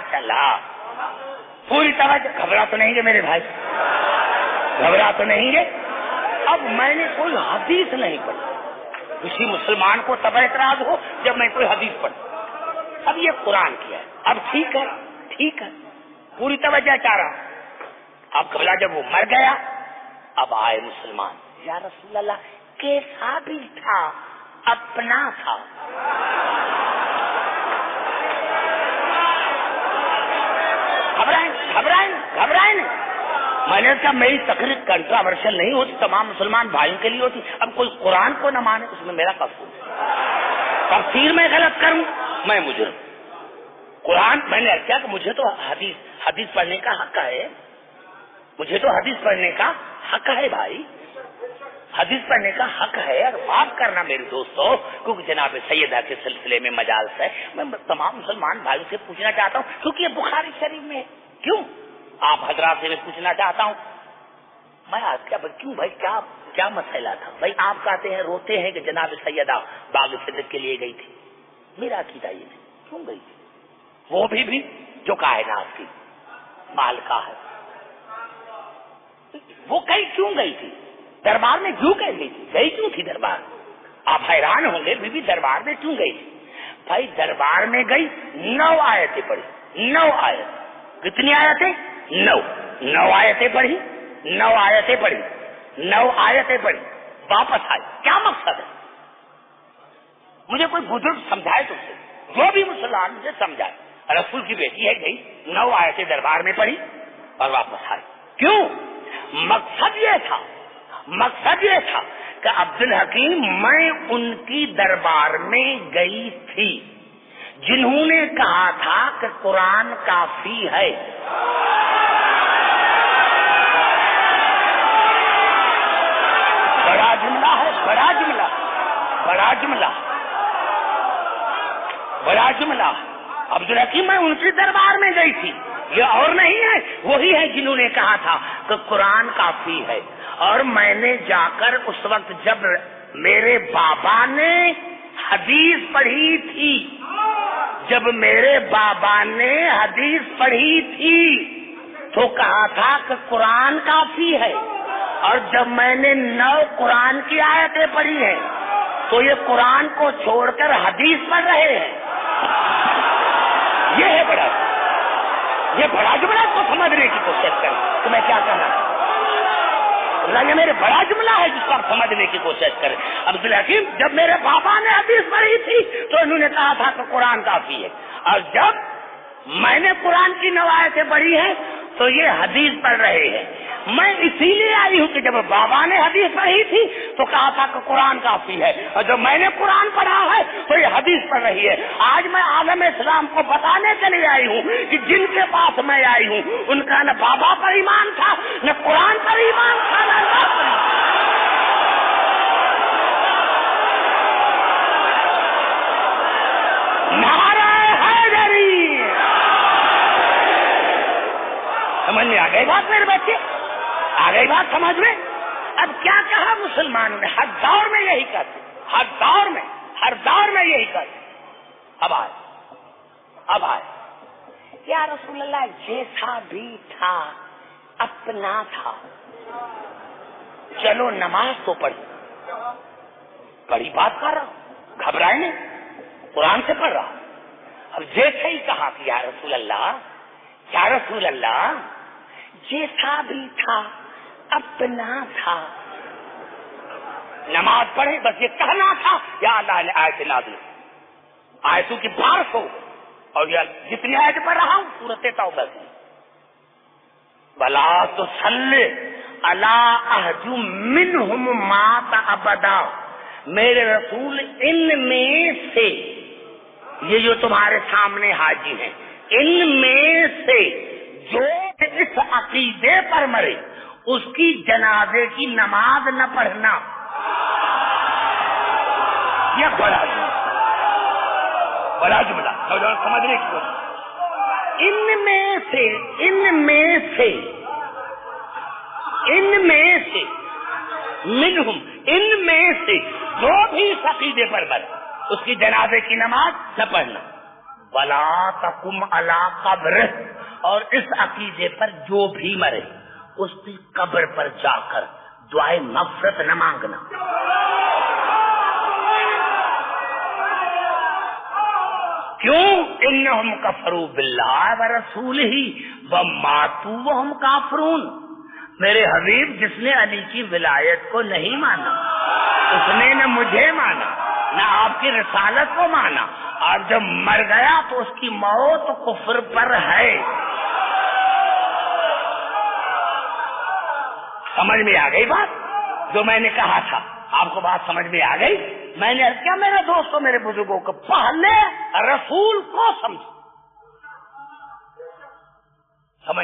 B: چلا پوری توجہ. گھبرا تو نہیں گے میرے بھائی؟ گھبرا تو نہیں گے؟ اب میں نے کوئی حدیث نہیں پڑھی. کسی مسلمان کو تب اعتراض ہو جب میں کوئی حدیث پڑھوں. اب یہ قرآن کیا ہے. اب ٹھیک ہے پوری توجہ چاہ رہا. اب قبلہ جب وہ مر گیا اب آئے مسلمان. یا رسول اللہ کیسا بھی تھا اپنا تھا. گھبرائیں نہیں. میں نے کہا میری تقریر کنٹراورشل نہیں ہوتی, تمام مسلمان بھائیوں کے لیے ہوتی. اب کوئی قرآن کو نہ مانے اس میں میرا قصور. تفسیر میں غلط کروں میں مجرم. قرآن میں نے کیا کہ مجھے تو حدیث پڑھنے کا حق ہے. مجھے تو حدیث پڑھنے کا حق ہے بھائی. حدیث پڑھنے کا حق ہے. اور معاف کرنا میرے دوستو کیونکہ جناب سیدہ کے سلسلے میں مجالس ہے. میں تمام مسلمان بھائیوں سے پوچھنا چاہتا ہوں کیونکہ یہ بخاری شریف میں ہے. کیوں آپ حضرات سے میں پوچھنا چاہتا ہوں میں کیوں بھائی کیا مسئلہ تھا بھائی؟ آپ کہتے ہیں روتے ہیں کہ جناب سیدہ باغ صدق کے لیے گئی تھی. میرا عقیدہ یہ نہیں. کیوں گئی تھی؟ وہ بھی جو کائنات کی مالکہ ہے. وہ کیوں گئی تھی؟ دربار میں کیوں گئی تھی؟ گئی کیوں تھی دربار؟ آپ حیران ہوں گے بھی دربار میں کیوں گئی تھی. بھائی دربار میں گئی 9 آیتیں پڑھی. 9 آیت. کتنی آیتیں؟ 9 آیتیں پڑھی. 9 آیتیں پڑھی واپس آئی. کیا مقصد ہے؟ مجھے کوئی بزرگ سمجھائے تو سے جو بھی مسلمان مجھے سمجھائے. رسول کی بیٹی ہے گئی 9 آیتیں دربار میں پڑھی اور واپس آئی. کیوں؟ مقصد یہ تھا کہ عبد الحکیم میں ان کی دربار میں گئی تھی جنہوں نے کہا تھا کہ قرآن کافی ہے. بڑا جملہ ہے. عبد الحکیم میں ان کی دربار میں گئی تھی. یہ اور نہیں ہے, وہی ہے جنہوں نے کہا تھا کہ قرآن کافی ہے. اور میں نے جا کر اس وقت جب میرے بابا نے حدیث پڑھی تھی تو کہا تھا کہ قرآن کافی ہے. اور جب میں نے 9 قرآن کی آیتیں پڑھی ہیں تو یہ قرآن کو چھوڑ کر حدیث پڑھ رہے ہیں. یہ ہے بڑا جملہ کو سمجھنے کی کوشش کر تو میں کیا کہنا یہ میرے بڑا جملہ ہے جس کو آپ سمجھنے کی کوشش کریں. عبد الحکیم جب میرے بابا نے حدیث پڑھی تھی تو انہوں نے کہا تھا کہ قرآن کافی ہے. اور جب میں نے قرآن کی 9 آیتیں پڑھی ہیں تو یہ حدیث پڑھ رہے ہیں. میں اسی لیے آئی ہوں کہ جب بابا نے حدیث پڑھی تھی تو کہا تھا کہ قرآن کافی ہے, اور جب میں نے قرآن پڑھا ہے تو یہ حدیث پڑھ رہی ہے. آج میں عالم اسلام کو بتانے کے لیے آئی ہوں کہ جن کے پاس میں آئی ہوں ان کا نہ بابا پر ایمان تھا, نہ قرآن پر ایمان تھا, نہ اللہ پر ایمان. سمجھ میں آ گئی بات میرے بچے؟ آ گئی بات سمجھ میں؟ اب کیا کہا مسلمانوں نے؟ ہر دور میں یہی کرتے, ہر دور میں یہی کرتے. اب آئے یا رسول اللہ جیسا بھی تھا اپنا تھا. چلو نماز تو پڑھی بات کر رہا ہوں, گھبرائے نہیں, قرآن سے پڑھ رہا. اب جیسے ہی کہا کہ یا رسول اللہ جیسا بھی تھا اپنا تھا. نماز پڑھے بس یہ کہنا تھا یا اللہ نے آیت نازل, آیتوں کی بارش ہو. اور یہ جتنی آیت پڑھ رہا ہوں سورۃ توبہ کی بلا تو صلی اللہ احد منہم مات ابدا. میرے رسول ان میں سے, یہ جو تمہارے سامنے حاجی ہیں, ان میں سے جو اس عقیدے پر مرے اس کی جنازے کی نماز نہ پڑھنا، یہ بڑا جملہ سمجھنے کی کوشش۔ ان میں سے جو بھی اس عقیدے پر بنے اس کی جنازے کی نماز نہ پڑھنا، ولا تقم علی قبر، اور اس عقیدے پر جو بھی مرے اس کی قبر پر جا کر دعائے مغفرت نہ مانگنا۔ کیوں؟ انہم کفروا باللہ ورسولہ وماتوا وہم کافرون۔ میرے حبیب جس نے علی کی ولایت کو نہیں مانا، اس نے نہ مجھے مانا نہ آپ کی رسالت کو مانا، اور جب مر گیا تو اس کی موت کفر پر ہے۔ سمجھ میں آ گئی بات جو میں نے کہا تھا؟ آپ کو بات سمجھ میں آ گئی؟ میں نے کیا میرے دوستوں میرے بزرگوں کو پہلے رسول کو سمجھ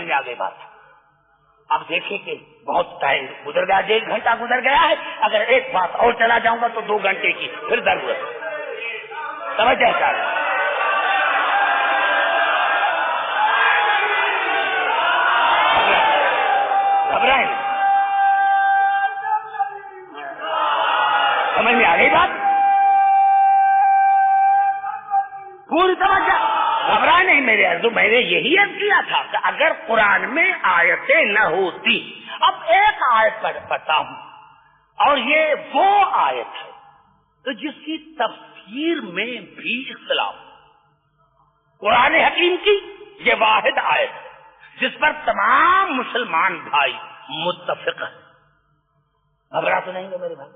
B: میں آ گئی بات۔ اب دیکھیں کہ بہت ٹائم گزر گیا، 1 گھنٹہ گزر گیا ہے، اگر ایک بات اور چلا جاؤں گا تو 2 گھنٹے کی پھر ضرورت سمجھ جائے۔ گھبرائیں، سمجھ میں آ گئی بات؟ پوری توجہ، گھبرائے نہیں میرے عزیزو۔ میں نے یہی عرض کیا تھا کہ اگر قرآن میں آیتیں نہ ہوتی، اب ایک آیت پڑھتا ہوں اور یہ وہ آیت ہے تو جس کی تفسیر میں بھی اختلاف، قرآن حکیم کی یہ واحد آیت ہے جس پر تمام مسلمان بھائی متفق ہیں۔ گھبرا تو نہیں گے میرے بھائی؟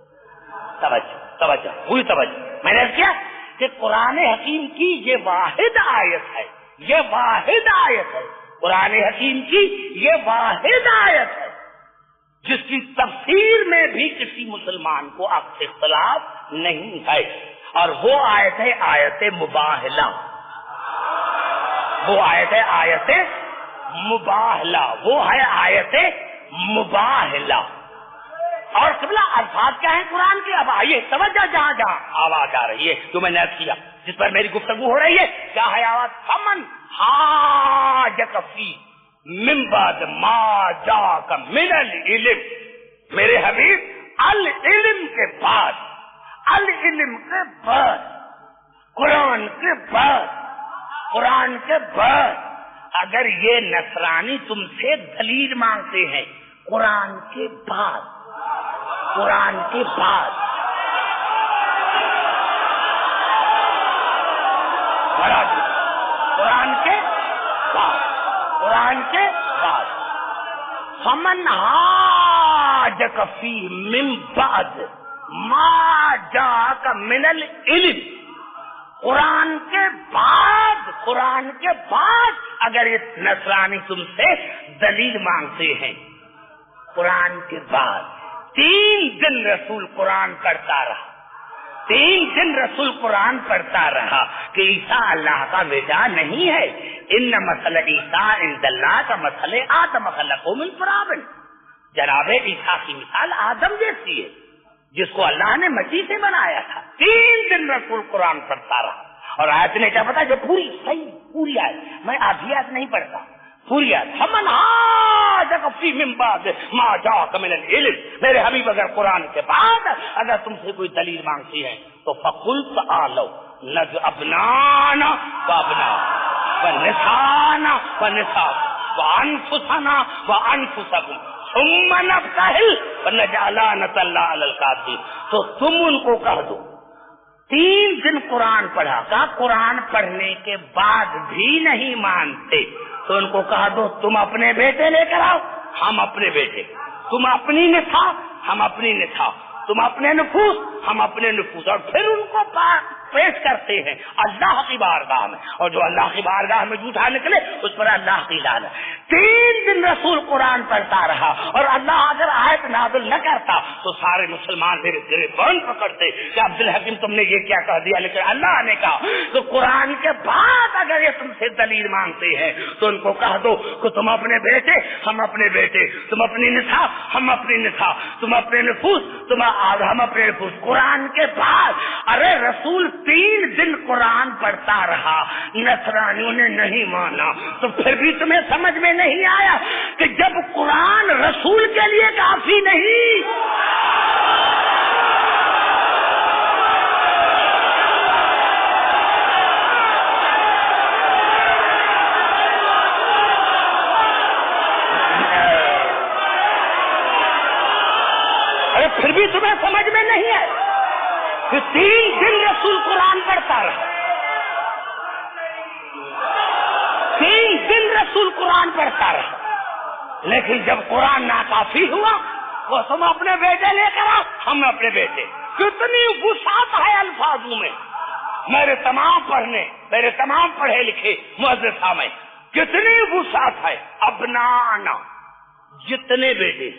B: توجہ پوری توجہ۔ میں نے کیا کہ قرآن حکیم کی یہ واحد آیت ہے، یہ واحد آیت ہے، قرآن حکیم کی یہ واحد آیت ہے جس کی تفسیر میں بھی کسی مسلمان کو اختلاف نہیں ہے، اور وہ آیت ہے آیت مباہلہ، وہ آیت ہے آیت مباہلہ، وہ ہے آیت مباہلہ۔ اور قبلہ الفاظ کیا ہیں قرآن کے؟ اب آئیے توجہ، جہاں جہاں آواز آ رہی ہے جو میں نے عرض کیا جس پر میری گفتگو ہو رہی ہے، کیا ہے آواز؟ فمن حاجک فی من بعد ما جاءک من العلم۔ میرے حبیب العلم کے بعد، العلم کے بعد، قرآن کے بعد، قرآن کے بعد اگر یہ نصرانی تم سے دلیل مانگتے ہیں قرآن کے بعد، قرآن کے بعد، قرآن کے بعد، قرآن کے بعد، فمن حاجک فی من بعد ما جاءک من العلم، قرآن کے بعد، قرآن کے بعد اگر یہ نصرانی تم سے دلیل مانگتے ہیں قرآن کے بعد۔ 3 دن رسول قرآن پڑھتا رہا، 3 دن رسول قرآن پڑھتا رہا کہ عیسیٰ اللہ کا بیٹا نہیں ہے، ان مثل عیسیٰ عند اللہ کا مثل آدم خلقہ من تراب۔ جناب عیسیٰ کی مثال آدم جیسی ہے جس کو اللہ نے مٹی سے بنایا تھا۔ 3 دن رسول قرآن پڑھتا رہا، اور آیت نے کیا پتا جو پوری صحیح پوری آیت، میں آدھی آیت نہیں پڑھتا، پوری آیت، فمن حاجک فی من بعد ما جاءک من العلم۔ میرے حبیب اگر قرآن کے بعد اگر تم سے کوئی دلیل مانگتی ہے تو فقل تعالوا ندع ابنانا وابناءکم ونساءنا ونساءکم وانفسنا وانفسکم ثم نبتہل ونجعل لعنۃ اللہ علی الکاذبین۔ تو تم ان کو کہہ دو 3 دن قرآن پڑھا، کہا قرآن پڑھنے کے بعد بھی نہیں مانتے تو ان کو کہا دو تم اپنے بیٹے لے کر آؤ، ہم اپنے بیٹے، تم اپنی نساء ہم اپنی نساء، تم اپنے نفوس ہم اپنے نفوس، اور پھر ان کو پیش کرتے ہیں اللہ کی بارگاہ میں, اور جو اللہ کی بارگاہ میں جھوٹا نکلے اس پر اللہ کی لعنت. 3 دن رسول قرآن پڑھتا رہا, اور اللہ اگر آیت نازل نہ کرتا تو سارے مسلمان میرے گریبان پکڑتے کہ عبد الحکیم تم نے یہ کیا کہہ دیا, لیکن اللہ نے کہا تو قرآن کے بعد اگر یہ تم سے دلیل مانگتے ہیں تو ان کو کہہ دو کہ تم اپنے بیٹے ہم اپنے بیٹے, تم اپنی نساء ہم اپنی نساء, تم اپنے نفوس ہم اپنے نفوس. قرآن کے بعد ارے رسول 3 دن قرآن پڑھتا رہا, نصرانیوں نے نہیں مانا, تو پھر بھی تمہیں سمجھ میں نہیں آیا کہ جب قرآن رسول کے لیے کافی نہیں, پھر بھی تمہیں سمجھ میں نہیں ہے کہ 3 دن رسول قرآن پڑھتا رہا, 3 دن رسول قرآن پڑھتا رہا, لیکن جب قرآن ناکافی ہوا وہ تم اپنے بیٹے لے کر آؤ, ہم اپنے بیٹے. کتنی وسعت ہے الفاظوں میں, میرے تمام پڑھے لکھے مؤذن میں کتنی وسعت ہے. ابنانا جتنے بیٹے,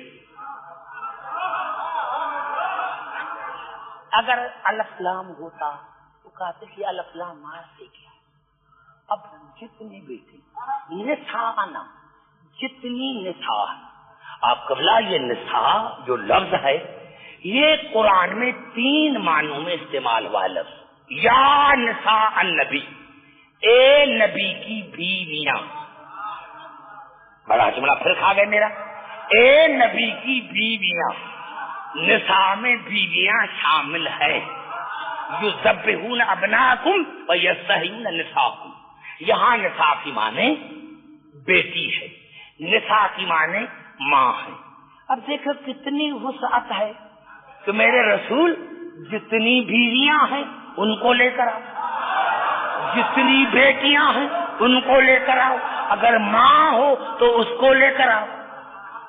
B: اگر الف لام ہوتا تو کہتے کہ الف لام مار سے کیا, اب جتنے بیٹے نساء, جتنی نساء. آپ قبلہ یہ نساء جو لفظ ہے یہ قرآن میں 3 معنوں میں استعمال ہوا لفظ. یا نساء النبی, اے نبی کی بیویاں, بڑا جملہ پھر کھا گئے میرا, اے نبی کی بیویاں. نساء میں بیویاں شامل ہے, یذبحون ابناءکم ویستحیون نساءکم. یہاں نساء کی معنی بیٹی ہے, نساء کی معنی ماں ہے. اب دیکھو کتنی وسعت ہے کہ میرے رسول جتنی بیویاں ہیں ان کو لے کر آؤ, جتنی بیٹیاں ہیں ان کو لے کر آؤ, اگر ماں ہو تو اس کو لے کر آؤ.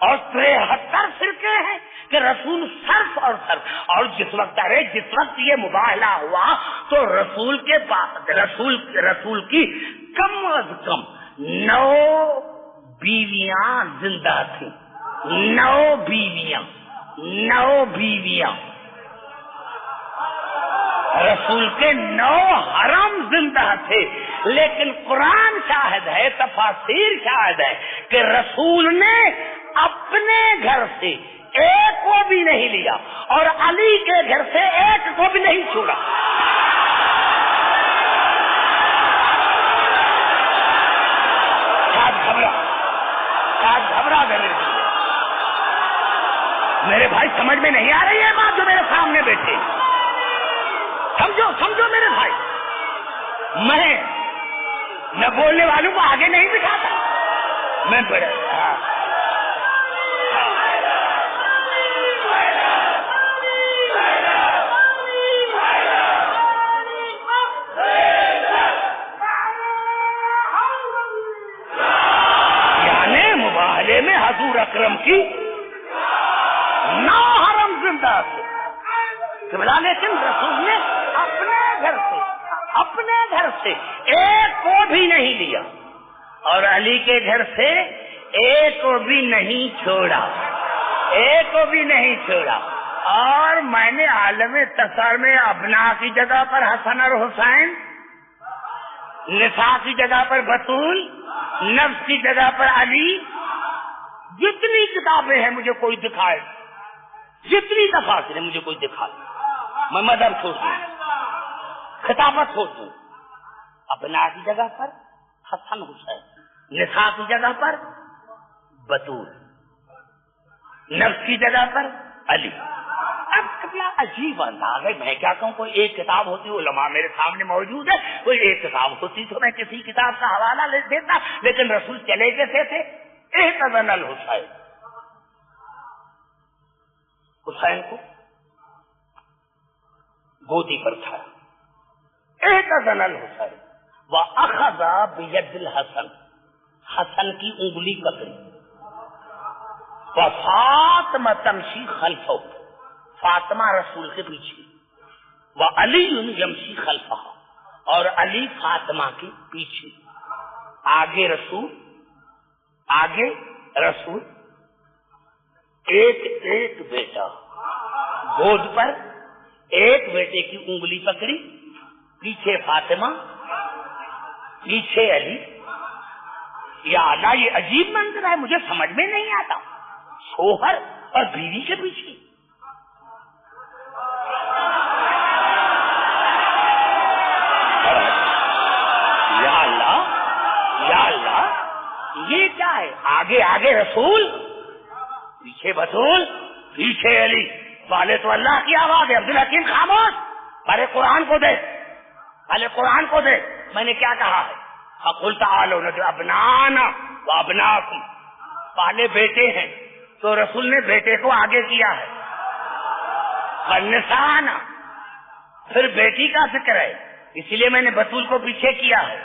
B: اور 73 فرقے ہیں کہ رسول صرف اور صرف, اور جس وقت یہ مباہلہ ہوا تو رسول کے پاس رسول کی کم از کم 9 بیویاں زندہ تھیں, 9 بیویاں. رسول کے 9 حرم زندہ تھے, لیکن قرآن شاہد ہے, تفاسیر شاہد ہے کہ رسول نے اپنے گھر سے ایک کو بھی نہیں لیا اور علی کے گھر سے ایک کو بھی نہیں چھوڑا. گھبرا گئے میرے بھائی, سمجھ میں نہیں آ رہی ہے بات جو میرے سامنے بیٹھے. سمجھو میرے بھائی, میں بولنے والوں کو آگے نہیں بٹھاتا, میں میں حضور اکرم کی 9 حرم زندہ تھے, لیکن رسول نے اپنے گھر سے ایک کو بھی نہیں لیا اور علی کے گھر سے ایک کو بھی نہیں چھوڑا. اور میں نے عالم تصور میں ابنا کی جگہ پر حسن اور حسین, نساء کی جگہ پر بطول, نفس کی جگہ پر علی, جتنی کتابیں ہیں مجھے کوئی دکھائے, جتنی تفاسیر مجھے کوئی دکھائے, میں مذہب چھوڑ دوں, خطابت چھوڑ دوں. ابنا کی جگہ پر حسن حسین, نساء کی جگہ پر بطول, نفس کی جگہ پر علی. اب کتنا عجیب انداز ہے, میں کیا کہوں, کوئی ایک کتاب ہوتی, علماء میرے سامنے موجود ہے, کوئی ایک کتاب ہوتی تو میں کسی کتاب کا حوالہ لے دیتا, لیکن رسول چلے کیسے تھے. احتضن الحسین, حسین کو گودی پر تھا. احتضن الحسین واخذ بید الحسن, حسن کی انگلی پکڑی. وفاطمہ تمشی خلفہ, فاطمہ رسول کے پیچھے. وعلی یمشی خلفہ، اور علی فاطمہ کے پیچھے، آگے رسول، آگے رسول، ایک ایک بیٹا گود پر، ایک بیٹے کی انگلی پکڑی، پیچھے فاطمہ، پیچھے علی۔ یا اللہ، یہ عجیب منظر ہے، مجھے سمجھ میں نہیں آتا، شوہر اور بیوی کے پیچھے۔ یا اللہ، یا اللہ، یہ کیا ہے؟ آگے آگے رسول، پیچھے بطول، پیچھے علی۔ پہلے تو اللہ کی آواز ہے، عبدالحکیم خاموش، پہلے قرآن کو دے، پہلے قرآن کو دے۔ میں نے کیا کہا ہے؟ فَقُلْ تَعَالَوْا نَدْعُ أَبْنَاءَنَا وَأَبْنَاءَكُمْ، پہلے بیٹے ہیں تو رسول نے بیٹے کو آگے کیا ہے، فَنِّسَانَا، پھر بیٹی کا ذکر ہے، اسی لیے میں نے بطول کو پیچھے کیا ہے،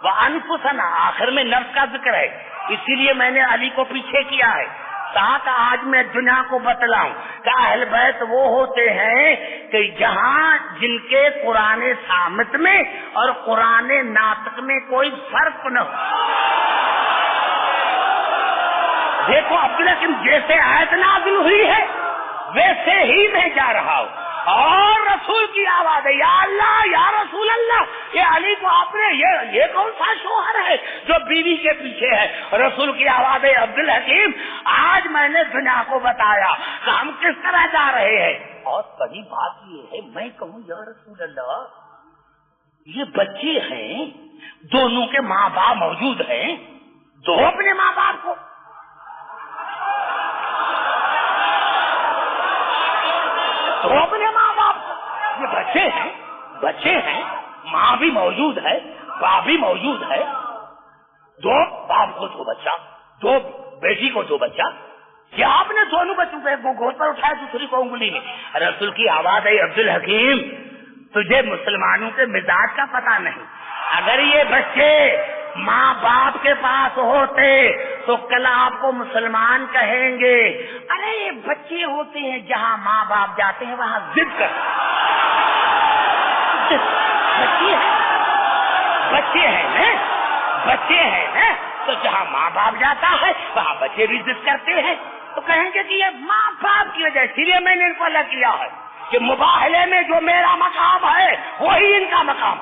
B: وَأَنفُسَنَا، آخر میں نفس کا ذکر ہے، اسی لیے میں نے علی کو پیچھے کیا ہے، تاکہ آج میں دنیا کو بتلاؤں کہ اہل بیت وہ ہوتے ہیں کہ جہاں جن کے قرآن صامت میں اور قرآن ناطق میں کوئی فرق نہ ہو۔ دیکھو عبدالحکیم، جیسے آیت نازل ہوئی ہے ویسے ہی میں جا رہا ہوں، اور رسول کی آواز ہے، یا اللہ، یا رسول اللہ، یہ علی کو آپ نے، یہ کون سا شوہر ہے جو بیوی کے پیچھے ہے؟ رسول کی آواز ہے، عبدالحکیم، آج میں نے دنیا کو بتایا کہ ہم کس طرح جا رہے ہیں۔ اور بڑی بات یہ ہے، میں کہوں یا رسول اللہ، یہ بچے ہیں، دونوں کے ماں باپ موجود ہیں، دو اپنے ماں باپ کو، تو اپنے ماں باپ کو، یہ بچے ہیں، ماں بھی موجود ہے، باپ بھی موجود ہے، دو باپ کو دو بچہ، دو بیٹی کو دو بچہ، کیا آپ نے دونوں بچوں کو ایک کو گود پر اٹھایا، دوسری کو انگلی میں؟ رسول کی آواز ہے، عبدالحکیم، تجھے مسلمانوں کے مزاج کا پتہ نہیں، اگر یہ بچے ماں باپ کے پاس ہوتے تو کل آپ کو مسلمان کہیں گے، ارے یہ بچے ہوتے ہیں جہاں ماں باپ جاتے ہیں وہاں ضد کرتے ہیں، بچے ہیں تو جہاں ماں باپ جاتا ہے وہاں بچے بھی ضد کرتے ہیں، تو کہیں گے کہ یہ ماں باپ کی وجہ، اسی لیے میں نے ان کو الگ کیا ہے کہ مباہلے میں جو میرا مقام ہے وہی ان کا مقام،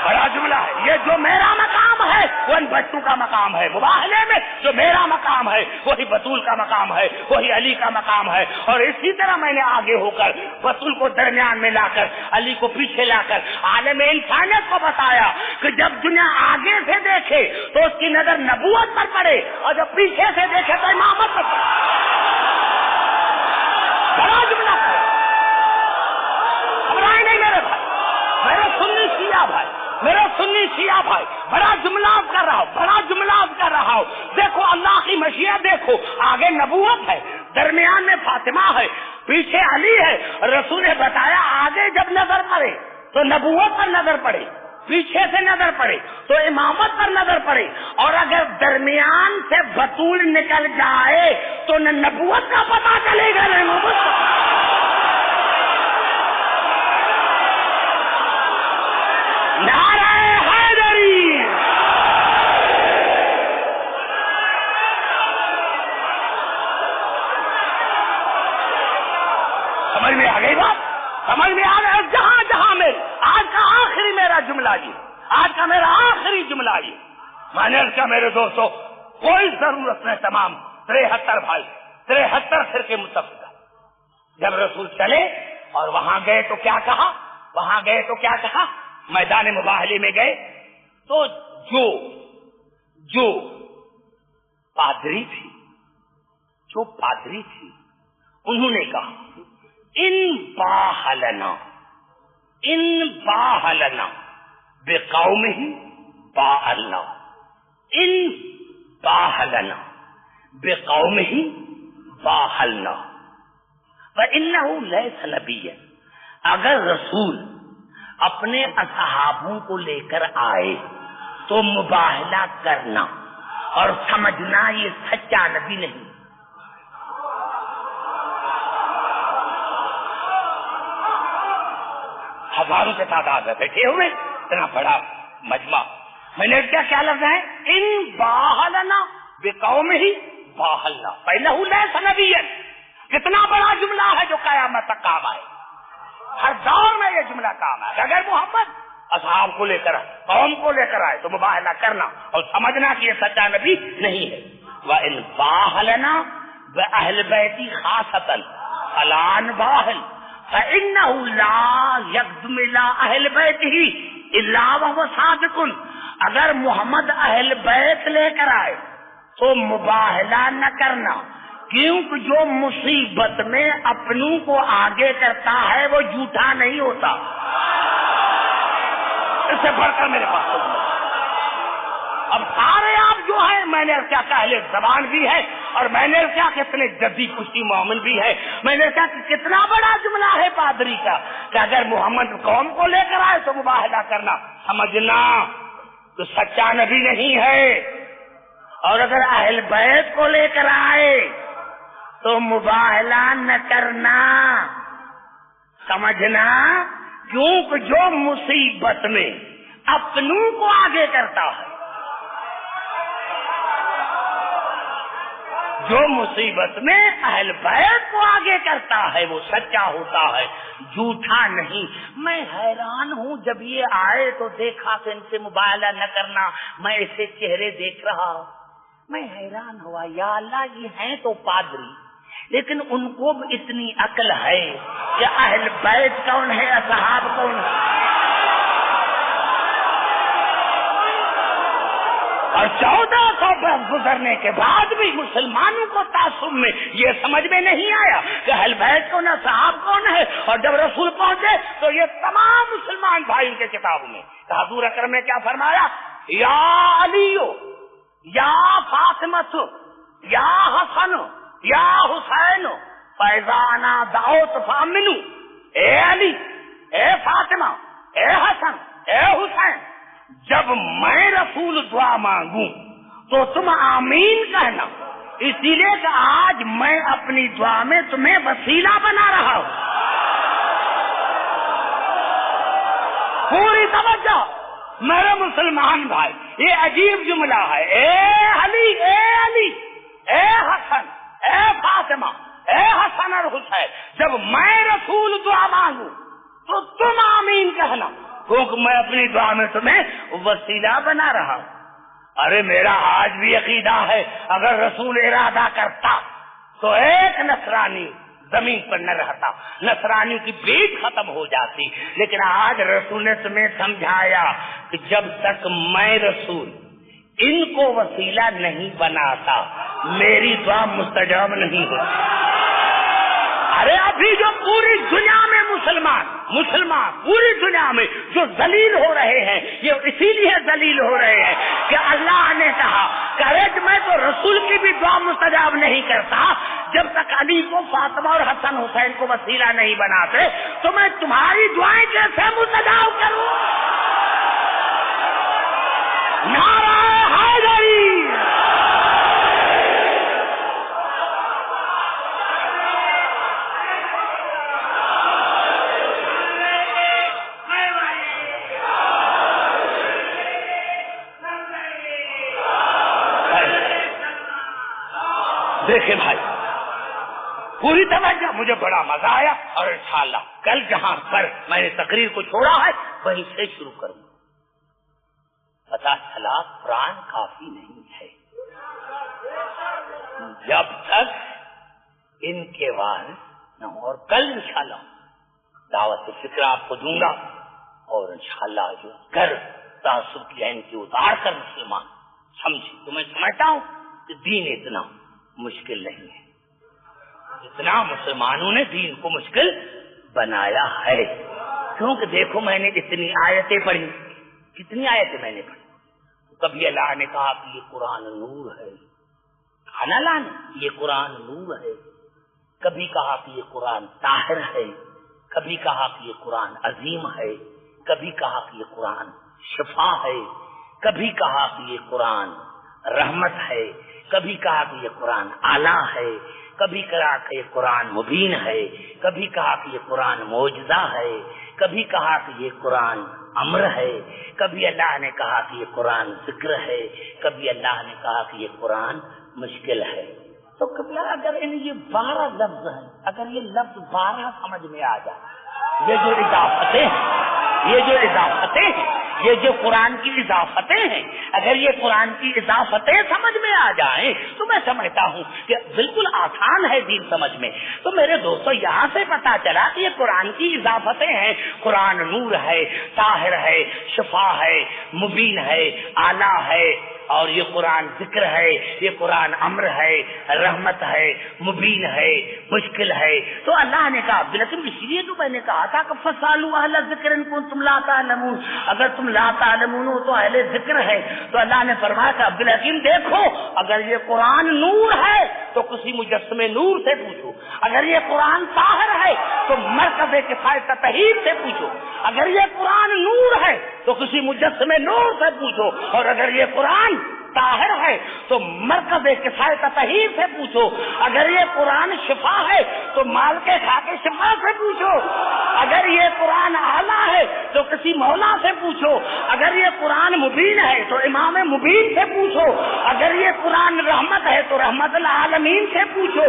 B: بڑا جملہ ہے یہ، جو میرا مقام ہے وہ ان بچوں کا مقام ہے، مباہلے میں جو میرا مقام ہے وہی بطول کا مقام ہے، وہی علی کا مقام ہے۔ اور اسی طرح میں نے آگے ہو کر بطول کو درمیان میں لا کر، علی کو پیچھے لا کر عالم انسانیت کو بتایا کہ جب دنیا آگے سے دیکھے تو اس کی نظر نبوت پر پڑے، اور جب پیچھے سے دیکھے تو امامت پر پڑے۔ بڑا جملہ ہے، گھبرائے نہیں میرے بھائی، میرے سنی شیعہ بھائی، بڑا جملہ کر رہا ہوں، دیکھو اللہ کی مشیت، دیکھو آگے نبوت ہے، درمیان میں فاطمہ ہے، پیچھے علی ہے۔ رسول نے بتایا آگے جب نظر پڑے تو نبوت پر نظر پڑے، پیچھے سے نظر پڑے تو امامت پر نظر پڑے، اور اگر درمیان سے بطول نکل جائے تو نہ نبوت کا پتہ چلے گا نہ امامت کا۔ نعرہ حیدری، سمجھ میں آ گئی بات؟ سمجھ میں آ گیا؟ جہاں میں آج کا آخری میرا جملہ یہ، آج کا میرا آخری جملہ یہ، میں نے کہا میرے دوستو، کوئی ضرورت نہیں، تمام 73 بھائی، 73 فرقے متفق، جب رسول چلے اور وہاں گئے تو کیا کہا، میدان مباہلے میں گئے تو جو پادری تھی انہوں نے کہا ان باہلنا بقومہ باہلنا، ان باہلنا بقومہ باہلنا فإنہ لیس نبیا، اگر رسول اپنے اصحابوں کو لے کر آئے تو مباہلہ کرنا اور سمجھنا یہ سچا نبی نہیں۔ ہزاروں کی تعداد میں بیٹھے ہوئے، اتنا بڑا مجمع. میں نے کیا لفظ ہے؟ ان باہلنا بقوم ہی باہلنا پہلے لیس نبیا. کتنا بڑا جملہ ہے جو قیامت تک کام آئے. ہر دور میں یہ جملہ کام آئے. اگر محمد اصحاب کو لے کر آئے، قوم کو لے کر آئے، تو مباہلہ کرنا اور سمجھنا کہ یہ سچا نبی نہیں ہے. وَإِن بَاهَلَنَا بِأَهْلِ بَيْتِ خَاصَةً فَلَا نُبَاهِلْ فَإِنَّهُ لَا يَقْدُمُ إِلَىٰ أَهْلِ بَيْتِهِ إِلَّا وَهُوَ صَادِقٌ. اگر محمد اہل بیت لے کر آئے تو مباہلہ نہ کرنا، کیونکہ جو مصیبت میں اپنوں کو آگے کرتا ہے وہ جھوٹا نہیں ہوتا. اس سے بڑھ کر میرے پاس اب سارے آپ جو ہیں، میں نے کیا کہ اہل زبان بھی ہے، اور میں نے کیا کہ اتنے جدی پشتی مومن بھی ہے. میں نے کہا کہ کتنا بڑا جملہ ہے پادری کا کہ اگر محمد قوم کو لے کر آئے تو مباہلہ کرنا، سمجھنا تو سچا نبی نہیں ہے. اور اگر اہل بیت کو لے کر آئے تو مباہلہ نہ کرنا، سمجھنا، کیونکہ جو مصیبت میں اپنوں کو آگے کرتا ہے، جو مصیبت میں اہل بیت کو آگے کرتا ہے وہ سچا ہوتا ہے، جھوٹا نہیں. میں حیران ہوں جب یہ آئے تو دیکھا کہ ان سے مباہلہ نہ کرنا، میں ایسے چہرے دیکھ رہا، میں حیران ہوا یا اللہ یہ ہیں تو پادری، لیکن ان کو بھی اتنی عقل ہے کہ اہل بیت کون ہے، اصحاب کون ہے. اور 1400 برس گزرنے کے بعد بھی مسلمانوں کو تعصب میں یہ سمجھ میں نہیں آیا کہ اہل بیت کون ہے، صحاب کون ہے. اور جب رسول پہنچے تو یہ تمام مسلمان بھائیوں کے کتابوں میں حضور اکرم نے کیا فرمایا؟ یا علیو، یا فاطمہ، یا حسن، یا حسین، فیضانا دعوت فامنو. اے علی، اے فاطمہ، اے حسن، اے حسین، جب میں رسول دعا مانگوں تو تم آمین کہنا، اسی لیے کہ آج میں اپنی دعا میں تمہیں وسیلہ بنا رہا ہوں. پوری توجہ میرے مسلمان بھائی، یہ عجیب جملہ ہے. اے علی، اے علی، اے حسن، اے فاطمہ، اے حسن اور حسین، جب میں رسول دعا مانگوں تو تم آمین کہنا، کیونکہ میں اپنی دعا میں تمہیں وسیلہ بنا رہا ہوں. ارے میرا آج بھی عقیدہ ہے اگر رسول ارادہ کرتا تو ایک نصرانی زمین پر نہ رہتا، نصرانی کی بھیڑ ختم ہو جاتی. لیکن آج رسول نے تمہیں سمجھایا کہ جب تک میں رسول ان کو وسیلہ نہیں بناتا میری دعا مستجاب نہیں ہوتی. ارے ابھی جو پوری دنیا میں مسلمان پوری دنیا میں جو ذلیل ہو رہے ہیں، یہ اسی لیے ذلیل ہو رہے ہیں کہ اللہ نے کہا کہ میں تو رسول کی بھی دعا مستجاب نہیں کرتا جب تک علی کو، فاطمہ اور حسن حسین کو وسیلہ نہیں بناتے، تو میں تمہاری دعائیں کیسے مستجاب کروں؟ نعرہ حیدری. دیکھیں بھائی، پوری توجہ، مجھے بڑا مزہ آیا. اور انشاءاللہ کل جہاں پر میں نے تقریر کو چھوڑا ہے وہیں سے شروع کروں. پتہ چلا قرآن کافی نہیں ہے جب تک ان کے وارث نہ ہو. اور کل انشاءاللہ دعوت فکر آپ کو دوں گا، اور انشاءاللہ جو کر تعصب کی عین کی اتار کر مسلمان سمجھے. تو میں سمجھتا ہوں کہ دین اتنا مشکل نہیں ہے جتنا مسلمانوں نے دین کو مشکل بنایا ہے. کیونکہ دیکھو میں نے اتنی آیتیں پڑھی، کتنی آیتیں میں نے پڑھی. کبھی اللہ نے کہا کہ یہ قرآن نور ہے، اللہ نے یہ قرآن نور ہے. کبھی کہا کہ یہ قرآن طاہر ہے، کبھی کہا کہ یہ قرآن عظیم ہے، کبھی کہا کہ یہ قرآن شفا ہے، کبھی کہا کہ یہ قرآن رحمت ہے، کبھی کہا کہ یہ قرآن اعلیٰ ہے، کبھی کہا کہ یہ قرآن مبین ہے، کبھی کہا کہ یہ قرآن معجزہ ہے،
A: کبھی کہا کہ یہ قرآن امر ہے، کبھی اللہ نے کہا کہ یہ قرآن ذکر ہے، کبھی اللہ نے کہا کہ یہ قرآن مشکل ہے۔ تو کبھی اگر یہ 12 لفظ ہیں، اگر یہ لفظ 12 سمجھ میں آ جائے، یہ جو اضافتیں ہیں، یہ جو قرآن کی اضافتیں ہیں، اگر یہ قرآن کی اضافتیں سمجھ میں آ جائیں تو میں سمجھتا ہوں کہ بالکل آسان ہے دین سمجھ میں۔ تو میرے دوستو یہاں سے پتا چلا کہ یہ قرآن کی اضافتیں ہیں۔ قرآن نور ہے، طاہر ہے، شفا ہے، مبین ہے، اعلیٰ ہے، اور یہ قرآن ذکر ہے، یہ قرآن امر ہے، رحمت ہے، مبین ہے، مشکل ہے۔ تو اللہ نے کہا لیکن اس لیے تو میں نے کہا تھا کہ فَاسْأَلُوا أَهْلَ الذِّكْرِ إِن كُنتُمْ لَا تَعْلَمُونَ، اگر تم لا تعلمون ہو تو اہل ذکر ہے۔ تو اللہ نے فرمایا کہ عبدالحکیم دیکھو، اگر یہ قرآن نور ہے تو کسی مجسمے نور سے پوچھو، اگر یہ قرآن طاہر ہے تو مرکز کفایت تطہیر سے پوچھو، اگر یہ قرآن نور ہے تو کسی مجسمے نور سے پوچھو، اور اگر یہ قرآن طاہر ہے تو مرکز کفایت تطہیر سے پوچھو، اگر یہ قرآن شفا ہے تو مال کے خاکے شفا سے پوچھو، اگر یہ قرآن اعلیٰ ہے تو کسی مولا سے پوچھو، اگر یہ قرآن مبین ہے تو امام مبین سے پوچھو، اگر یہ قرآن رحمت ہے تو رحمت العالمین سے پوچھو،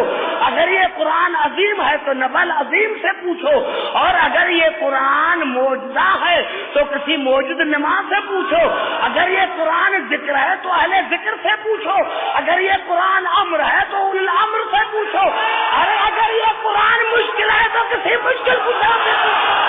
A: اگر یہ قرآن عظیم ہے تو نبل عظیم سے پوچھو، اور اگر یہ قرآن معجزہ ہے تو کسی موجود نماز سے پوچھو، اگر یہ قرآن ذکر ہے تو اہل ذکر سے پوچھو، اگر یہ قرآن امر ہے تو اول الامر سے پوچھو، اور اگر یہ قرآن مشکل ہے تو کسی مشکل کشا سے پوچھو۔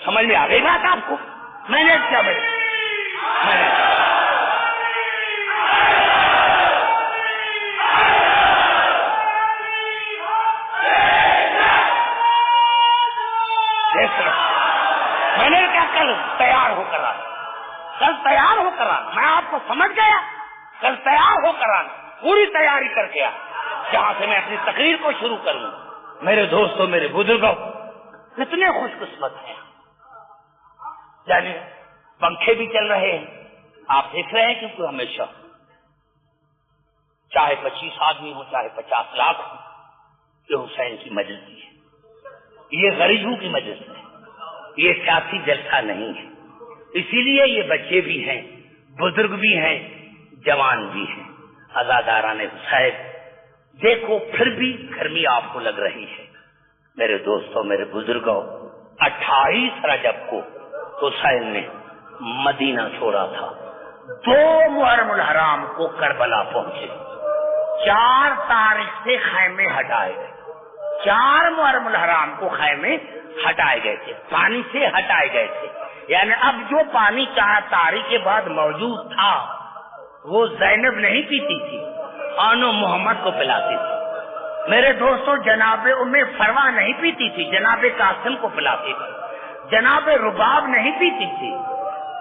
A: سمجھ میں آ گئی بات آپ کو؟ میں نے کیا میں نے کیا کل تیار ہو کر آنا، میں آپ کو سمجھ گیا، کل تیار ہو کر آنا، پوری تیاری کر کے آنا، جہاں سے میں اپنی تقریر کو شروع کروں۔ میرے دوستوں، میرے بزرگوں، کتنے خوش قسمت ہیں، یعنی پنکھے بھی چل رہے ہیں، آپ دیکھ رہے ہیں، کیونکہ ہمیشہ چاہے 25 آدمی ہو چاہے 50 لاکھ ہو، یہ حسین کی مجلس ہے، یہ غریبوں کی مجلس ہے، یہ سیاسی جلسہ نہیں ہے۔ اسی لیے یہ بچے بھی ہیں، بزرگ بھی ہیں، جوان بھی ہیں، عزاداران حسین۔ دیکھو پھر بھی گرمی آپ کو لگ رہی ہے۔ میرے دوستوں، میرے بزرگوں، 28 رجب کو حسین نے مدینہ چھوڑا تھا، 2 محرم الحرام کو کربلا پہنچے، 4 تاریخ سے خیمے ہٹائے گئے، 4 محرم الحرام کو خیمے ہٹائے گئے تھے، پانی سے ہٹائے گئے تھے۔ یعنی اب جو پانی 4 تاریخ کے بعد موجود تھا وہ زینب نہیں پیتی تھی، آنو محمد کو پلاتی تھی۔ میرے دوستوں، جناب ام فروا نہیں پیتی تھی، جناب قاسم کو پلاتی تھی، جناب رباب نہیں پیتی تھی،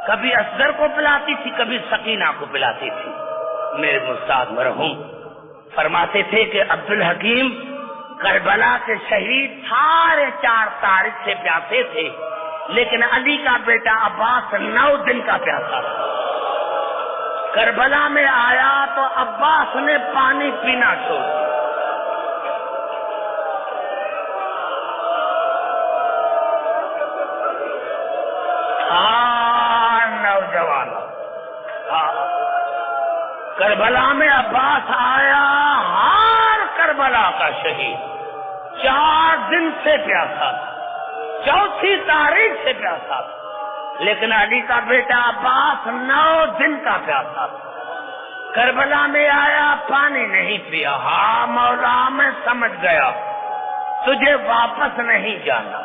A: کبھی اصغر کو پلاتی تھی، کبھی سکینہ کو پلاتی تھی۔ میرے استاد مرحوم فرماتے تھے کہ عبدالحکیم کربلا کے شہید سارے 4 تاریخ سے پیاسے تھے، لیکن علی کا بیٹا عباس 9 دن کا پیاسا تھا۔ کربلا میں آیا تو عباس نے پانی پینا چھوڑ دیا۔ نوجوانوں، کربلا میں عباس آیا، ہر کربلا کا شہید 4 دن سے پیاسا تھا، 4 تاریخ سے پیاسا تھا، لیکن علی کا بیٹا عباس 9 دن کا پیاسا تھا۔ کربلا میں آیا، پانی نہیں پیا۔ ہاں مولا، میں سمجھ گیا، تجھے واپس نہیں جانا۔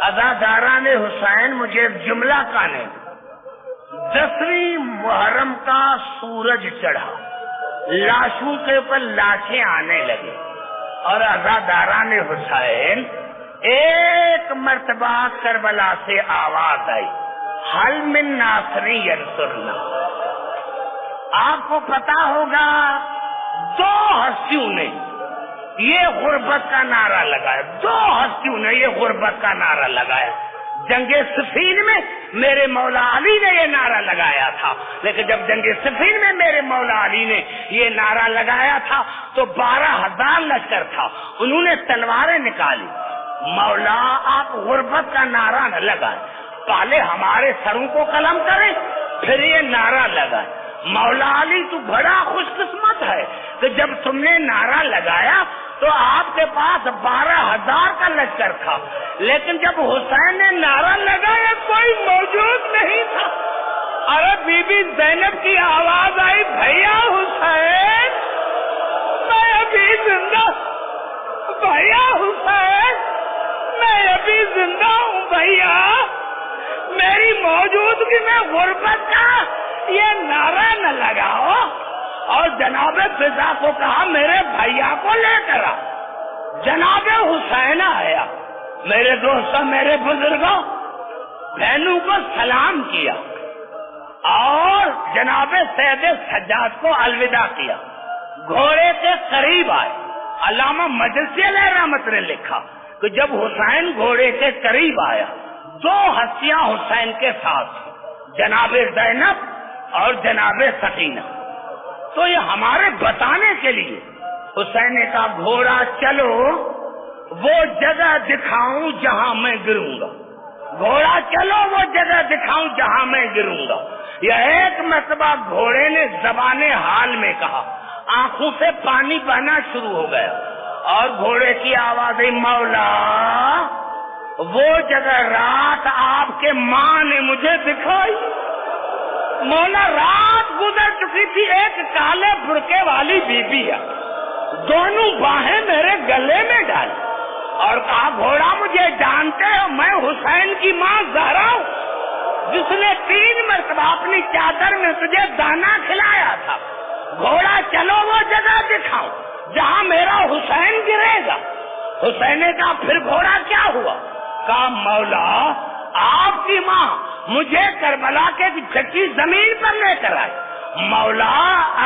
A: عزاداران حسین مجھے ایک جملہ کہنے، 10ویں محرم کا سورج چڑھا،
B: لاشوں کے اوپر لاشیں آنے لگے اور عزاداران حسین ایک مرتبہ کربلا سے آواز آئی، حل من ناصر ینصرنا۔ آپ کو پتا ہوگا دو ہستیوں نے یہ غربت کا نعرہ لگایا، دو ہستیوں نے یہ غربت کا نعرہ لگایا۔ جنگ صفین میں میرے مولا علی نے یہ نعرہ لگایا تھا، لیکن جب جنگ صفین میں میرے مولا علی نے یہ نعرہ لگایا تھا تو 12,000 لشکر تھا، انہوں نے تلواریں نکالی۔ مولا آپ غربت کا نعرہ نہ لگائیں، پہلے ہمارے سروں کو قلم کریں پھر یہ نعرہ لگائیں۔ مولا علی تو بڑا خوش قسمت ہے کہ جب تم نے نعرہ لگایا تو آپ کے پاس 12,000 کا لشکر تھا، لیکن جب حسین نے نعرہ لگایا کوئی موجود نہیں تھا۔ ارے بی بی زینب کی آواز آئی، بھیا حسین میں ابھی زندہ، بھیا حسین میں ابھی زندہ ہوں، بھیا میری موجودگی میں غربت کا یہ نعرہ نہ لگاؤ۔ اور جناب فضا کو کہا میرے بھیا کو لے کر آ۔ جناب حسین آیا، میرے دوستوں میرے بزرگوں بہنوں کو سلام کیا اور جناب سید سجاد کو الوداع کیا، گھوڑے کے قریب آئے۔ علامہ مجلسی علیہ رحمت نے لکھا کہ جب حسین گھوڑے کے قریب آیا دو ہستیاں حسین کے ساتھ، جناب زینب اور جناب سکینہ۔ تو یہ ہمارے بتانے کے لیے حسین نے کہا گھوڑا چلو وہ جگہ دکھاؤں جہاں میں گروں گا، گھوڑا چلو وہ جگہ دکھاؤں جہاں میں گروں گا۔ یہ ایک مرتبہ گھوڑے نے زبان حال میں کہا، آنکھوں سے پانی بہنا شروع ہو گیا اور گھوڑے کی آواز آئی، مولا وہ جگہ رات آپ کے ماں نے مجھے دکھائی۔ مولا رات گزر چکی تھی، ایک کالے برقعے والی بی بی ہے، دونوں باہیں میرے گلے میں ڈالی اور کہا گھوڑا مجھے جانتے ہو، میں حسین کی ماں زہرا ہوں جس نے 3 مرتبہ اپنی چادر میں تجھے دانا کھلایا تھا۔ گھوڑا چلو وہ جگہ دکھاؤں جہاں میرا حسین گرے گا۔ حسین نے کہا پھر گھوڑا کیا ہوا؟ کہا مولا آپ کی ماں مجھے کربلا کے جھکی زمین پر لے کر آئی، مولا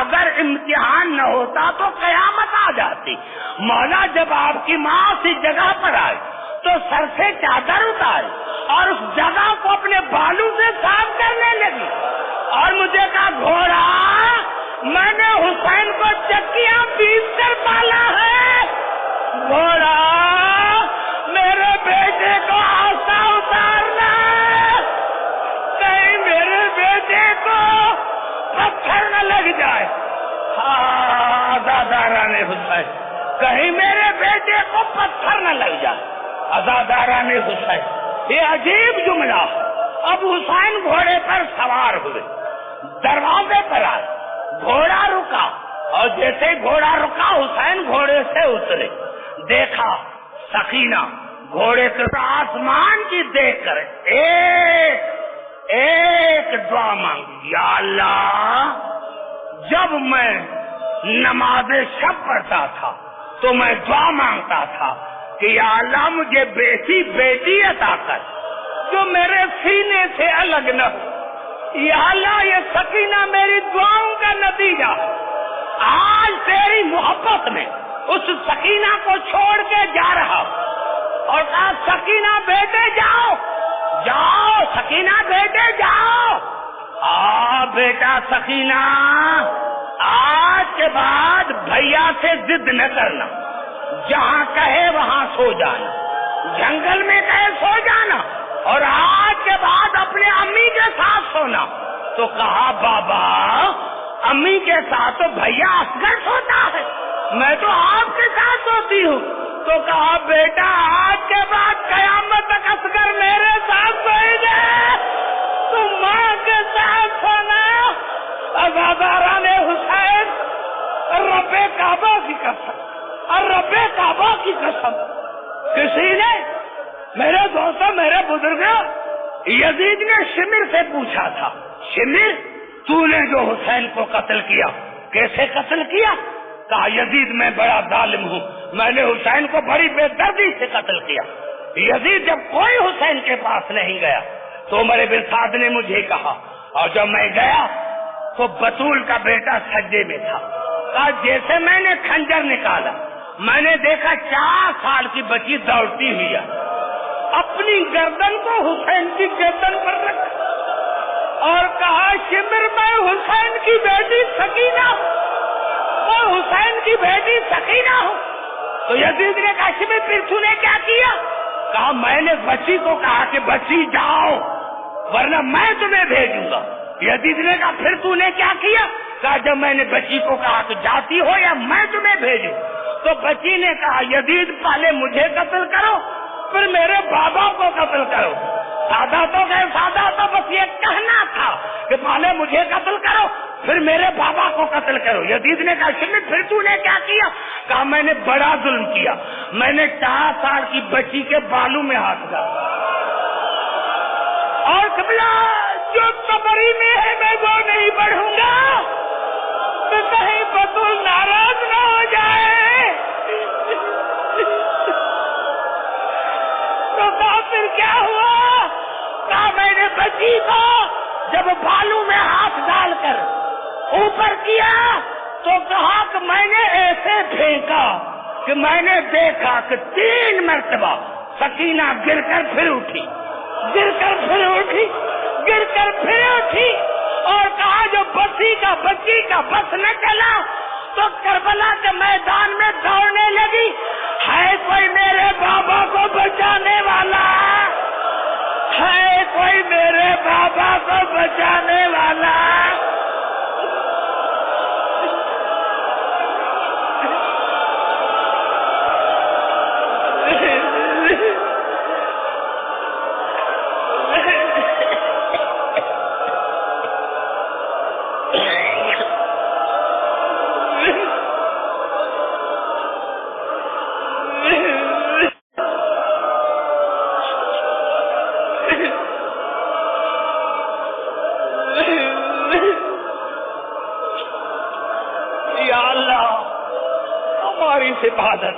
B: اگر امتحان نہ ہوتا تو قیامت آ جاتی۔ مولا جب آپ کی ماں اسی جگہ پر آئی تو سر سے چادر اتاری اور اس جگہ کو اپنے بالوں سے صاف کرنے لگی اور مجھے کہا گھوڑا میں نے حسین کو چکیاں پیس کر پالا ہے، گھوڑا میرے بیٹے کو آسا اتارنا، کہیں میرے بیٹے کو پتھر نہ لگ جائے۔ عزاداران حسین، کہیں میرے بیٹے کو پتھر نہ لگ جائے۔ عزاداران حسین، یہ عجیب جملہ۔ اب حسین گھوڑے پر سوار ہوئے، دروازے پر آئے، گھوڑا رکا اور جیسے گھوڑا رکا حسین گھوڑے سے اترے، دیکھا سکینہ گھوڑے سے آسمان کی دیکھ کر ایک دعا مانگی، یا اللہ جب میں نماز شب پڑھتا تھا تو میں دعا مانگتا تھا کہ یا اللہ مجھے بیٹی عطا کر جو میرے سینے سے الگ نہ ہو۔ یا اللہ یہ سکینہ میری دعاؤں کا نتیجہ، آج تیری محبت میں اس سکینہ کو چھوڑ کے جا رہا اور کہا سکینہ بیٹے جاؤ جاؤ، سکینہ بیٹے جاؤ۔ بیٹا سکینہ آج کے بعد بھیا سے ضد نہ کرنا، جہاں کہے وہاں سو جانا، جنگل میں کہے سو جانا، اور آج کے بعد اپنے امی کے ساتھ سونا۔ تو کہا بابا امی کے ساتھ تو بھیا اصغر سوتا ہے، میں تو آپ کے ساتھ سوتی ہوں۔ تو کہا بیٹا آج کے بعد قیامت تک اصغر میرے ساتھ سوئے گا، تو ماں کے ساتھ سونا۔ عزاداران حسین، رب کعبہ کی قسم اور رب کعبہ کی قسم، کسی نے میرے دوستوں میرے بزرگوں یزید نے شمر سے پوچھا تھا، شمر تو نے جو حسین کو قتل کیا کیسے قتل کیا؟ کہا یزید میں بڑا ظالم ہوں، میں نے حسین کو بڑی بے دردی سے قتل کیا۔ یزید جب کوئی حسین کے پاس نہیں گیا تو عمر بن سعد نے مجھے کہا، اور جب میں گیا تو بطول کا بیٹا سجدے میں تھا۔ کہا جیسے میں نے خنجر نکالا میں نے دیکھا 4 سال کی بچی دوڑتی ہوئی ہے، اپنی گردن کو حسین کی گردن پر رکھا اور کہا شمر میں حسین کی بیٹی سکینہ ہوں، میں حسین کی بیٹی سکینہ ہوں۔ تو یزید نے کہا شمر پھر تو نے کیا کیا؟ کہا میں نے بچی کو کہا کہ بچی جاؤ ورنہ میں تمہیں بھیجوں گا۔ یزید نے کہا پھر تو نے کیا کیا؟ کہا جب میں نے بچی کو کہا کہ جاتی ہو یا میں تمہیں بھیجوں، تو بچی نے کہا یزید پہلے مجھے قتل کرو پھر میرے بابا کو قتل کرو۔ سادہ تو گئے، سادہ تو بس یہ کہنا تھا کہ پہلے مجھے قتل کرو پھر میرے بابا کو قتل کرو۔ یزید نے کہا شمر پھر تو نے کیا کیا؟ کہا میں نے بڑا ظلم کیا، میں نے 4 سال کی بچی کے بالوں میں ہاتھ ڈالا، اور قبلہ جو قبری میں ہے میں وہ نہیں پڑھوں گا تو کہیں بطول ناراض نہ ہو جائے۔ تو کہا پھر کیا ہوا؟ کہا میں نے بچی کو جب بالوں میں ہاتھ ڈال کر اوپر کیا تو کہا کہ میں نے ایسے پھینکا کہ میں نے دیکھا کہ 3 مرتبہ سکینہ گر کر پھر اٹھی، گر کر پھر اٹھی، گر کر پھر اٹھی، اور کہا جو بچی کا بس نہ چلا تو کربلا کے میدان میں دوڑنے لگی، ہے کوئی میرے بابا کو بچانے والا؟ ہے کوئی میرے بابا کو بچانے والا؟ عبادت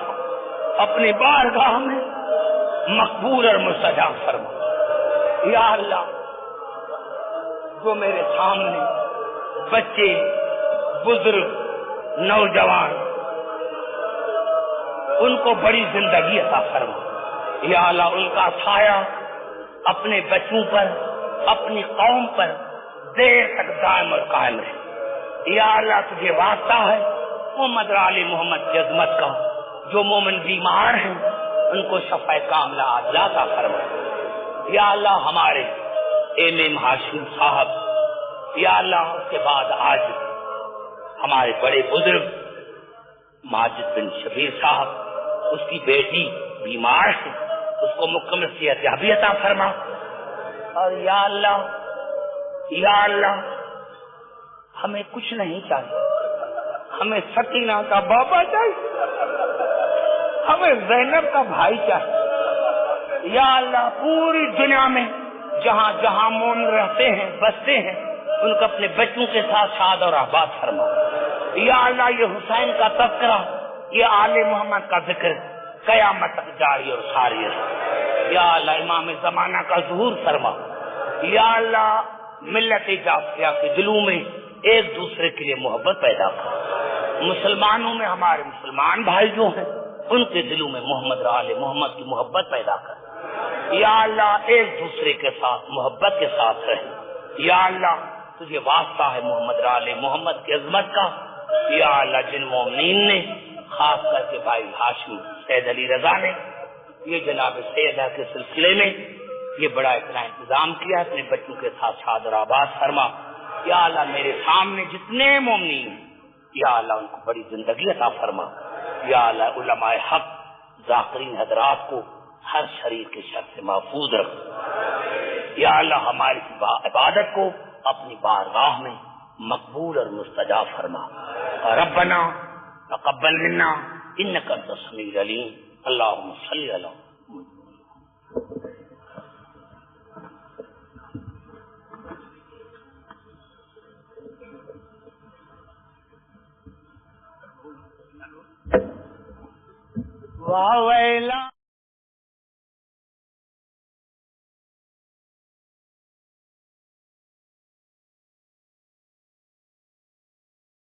B: اپنی بارگاہ میں مقبول اور مستجاب فرما۔ یا اللہ جو میرے سامنے بچے، بزرگ، نوجوان، ان کو بڑی زندگی عطا فرما۔ یا اللہ ان کا سایہ اپنے بچوں پر، اپنی قوم پر دیر تک دائم اور قائم رہے۔ یا اللہ تجھے واسطہ ہے محمد علی محمد کی عظمت کا، جو مومن بیمار ہیں ان کو شفاء کاملہ عاجلہ عطا فرما۔ یا اللہ ہمارے امام ہاشم صاحب، یا اللہ اس کے بعد آج ہمارے بڑے بزرگ ماجد بن شبیر صاحب، اس کی بیٹی بیمار ہے، اس کو مکمل صحت یابی عطا فرما۔ اور یا اللہ ہمیں کچھ نہیں چاہیے، ہمیں سکینہ کا بابا چاہیے، ہمیں زینب کا بھائی چاہیے۔ یا اللہ پوری دنیا میں جہاں جہاں مومن رہتے ہیں، بستے ہیں، ان کو اپنے بچوں کے ساتھ شاد اور آباد فرما۔ یا اللہ یہ حسین کا تذکرہ، یہ آل محمد کا ذکر قیامت تک جاری اور ساری رہے۔ یا اللہ امام زمانہ کا ظہور فرما۔ یا اللہ ملت جعفریہ کے دلوں میں ایک دوسرے کے لیے محبت پیدا کر۔ مسلمانوں میں ہمارے مسلمان بھائی جو ہیں ان کے دلوں میں محمد آل محمد کی محبت پیدا کر۔ یا اللہ ایک دوسرے کے ساتھ محبت کے ساتھ رہے۔ یا اللہ تجھے واسطہ ہے محمد آل محمد کی عظمت کا۔ یا اللہ جن مومنین نے، خاص کر کے بھائی ہاشم سید علی رضا نے یہ جناب سیدہ کے سلسلے میں یہ بڑا اتنا انتظام کیا، اپنے بچوں کے ساتھ شاد اور آباد فرما۔ یا اللہ میرے سامنے جتنے مومنین ہیں یا اللہ ان کو بڑی زندگی عطا فرما۔ یا اللہ علماء حق ذاکرین حضرات کو ہر شریر کے شر سے محفوظ رکھ۔ یا اللہ ہماری عبادت کو اپنی بارگاہ میں مقبول اور مستجاب فرما۔ ربنا تقبل منا انک انت السمیع العلیم۔ اللہم صلی علی
C: واویلا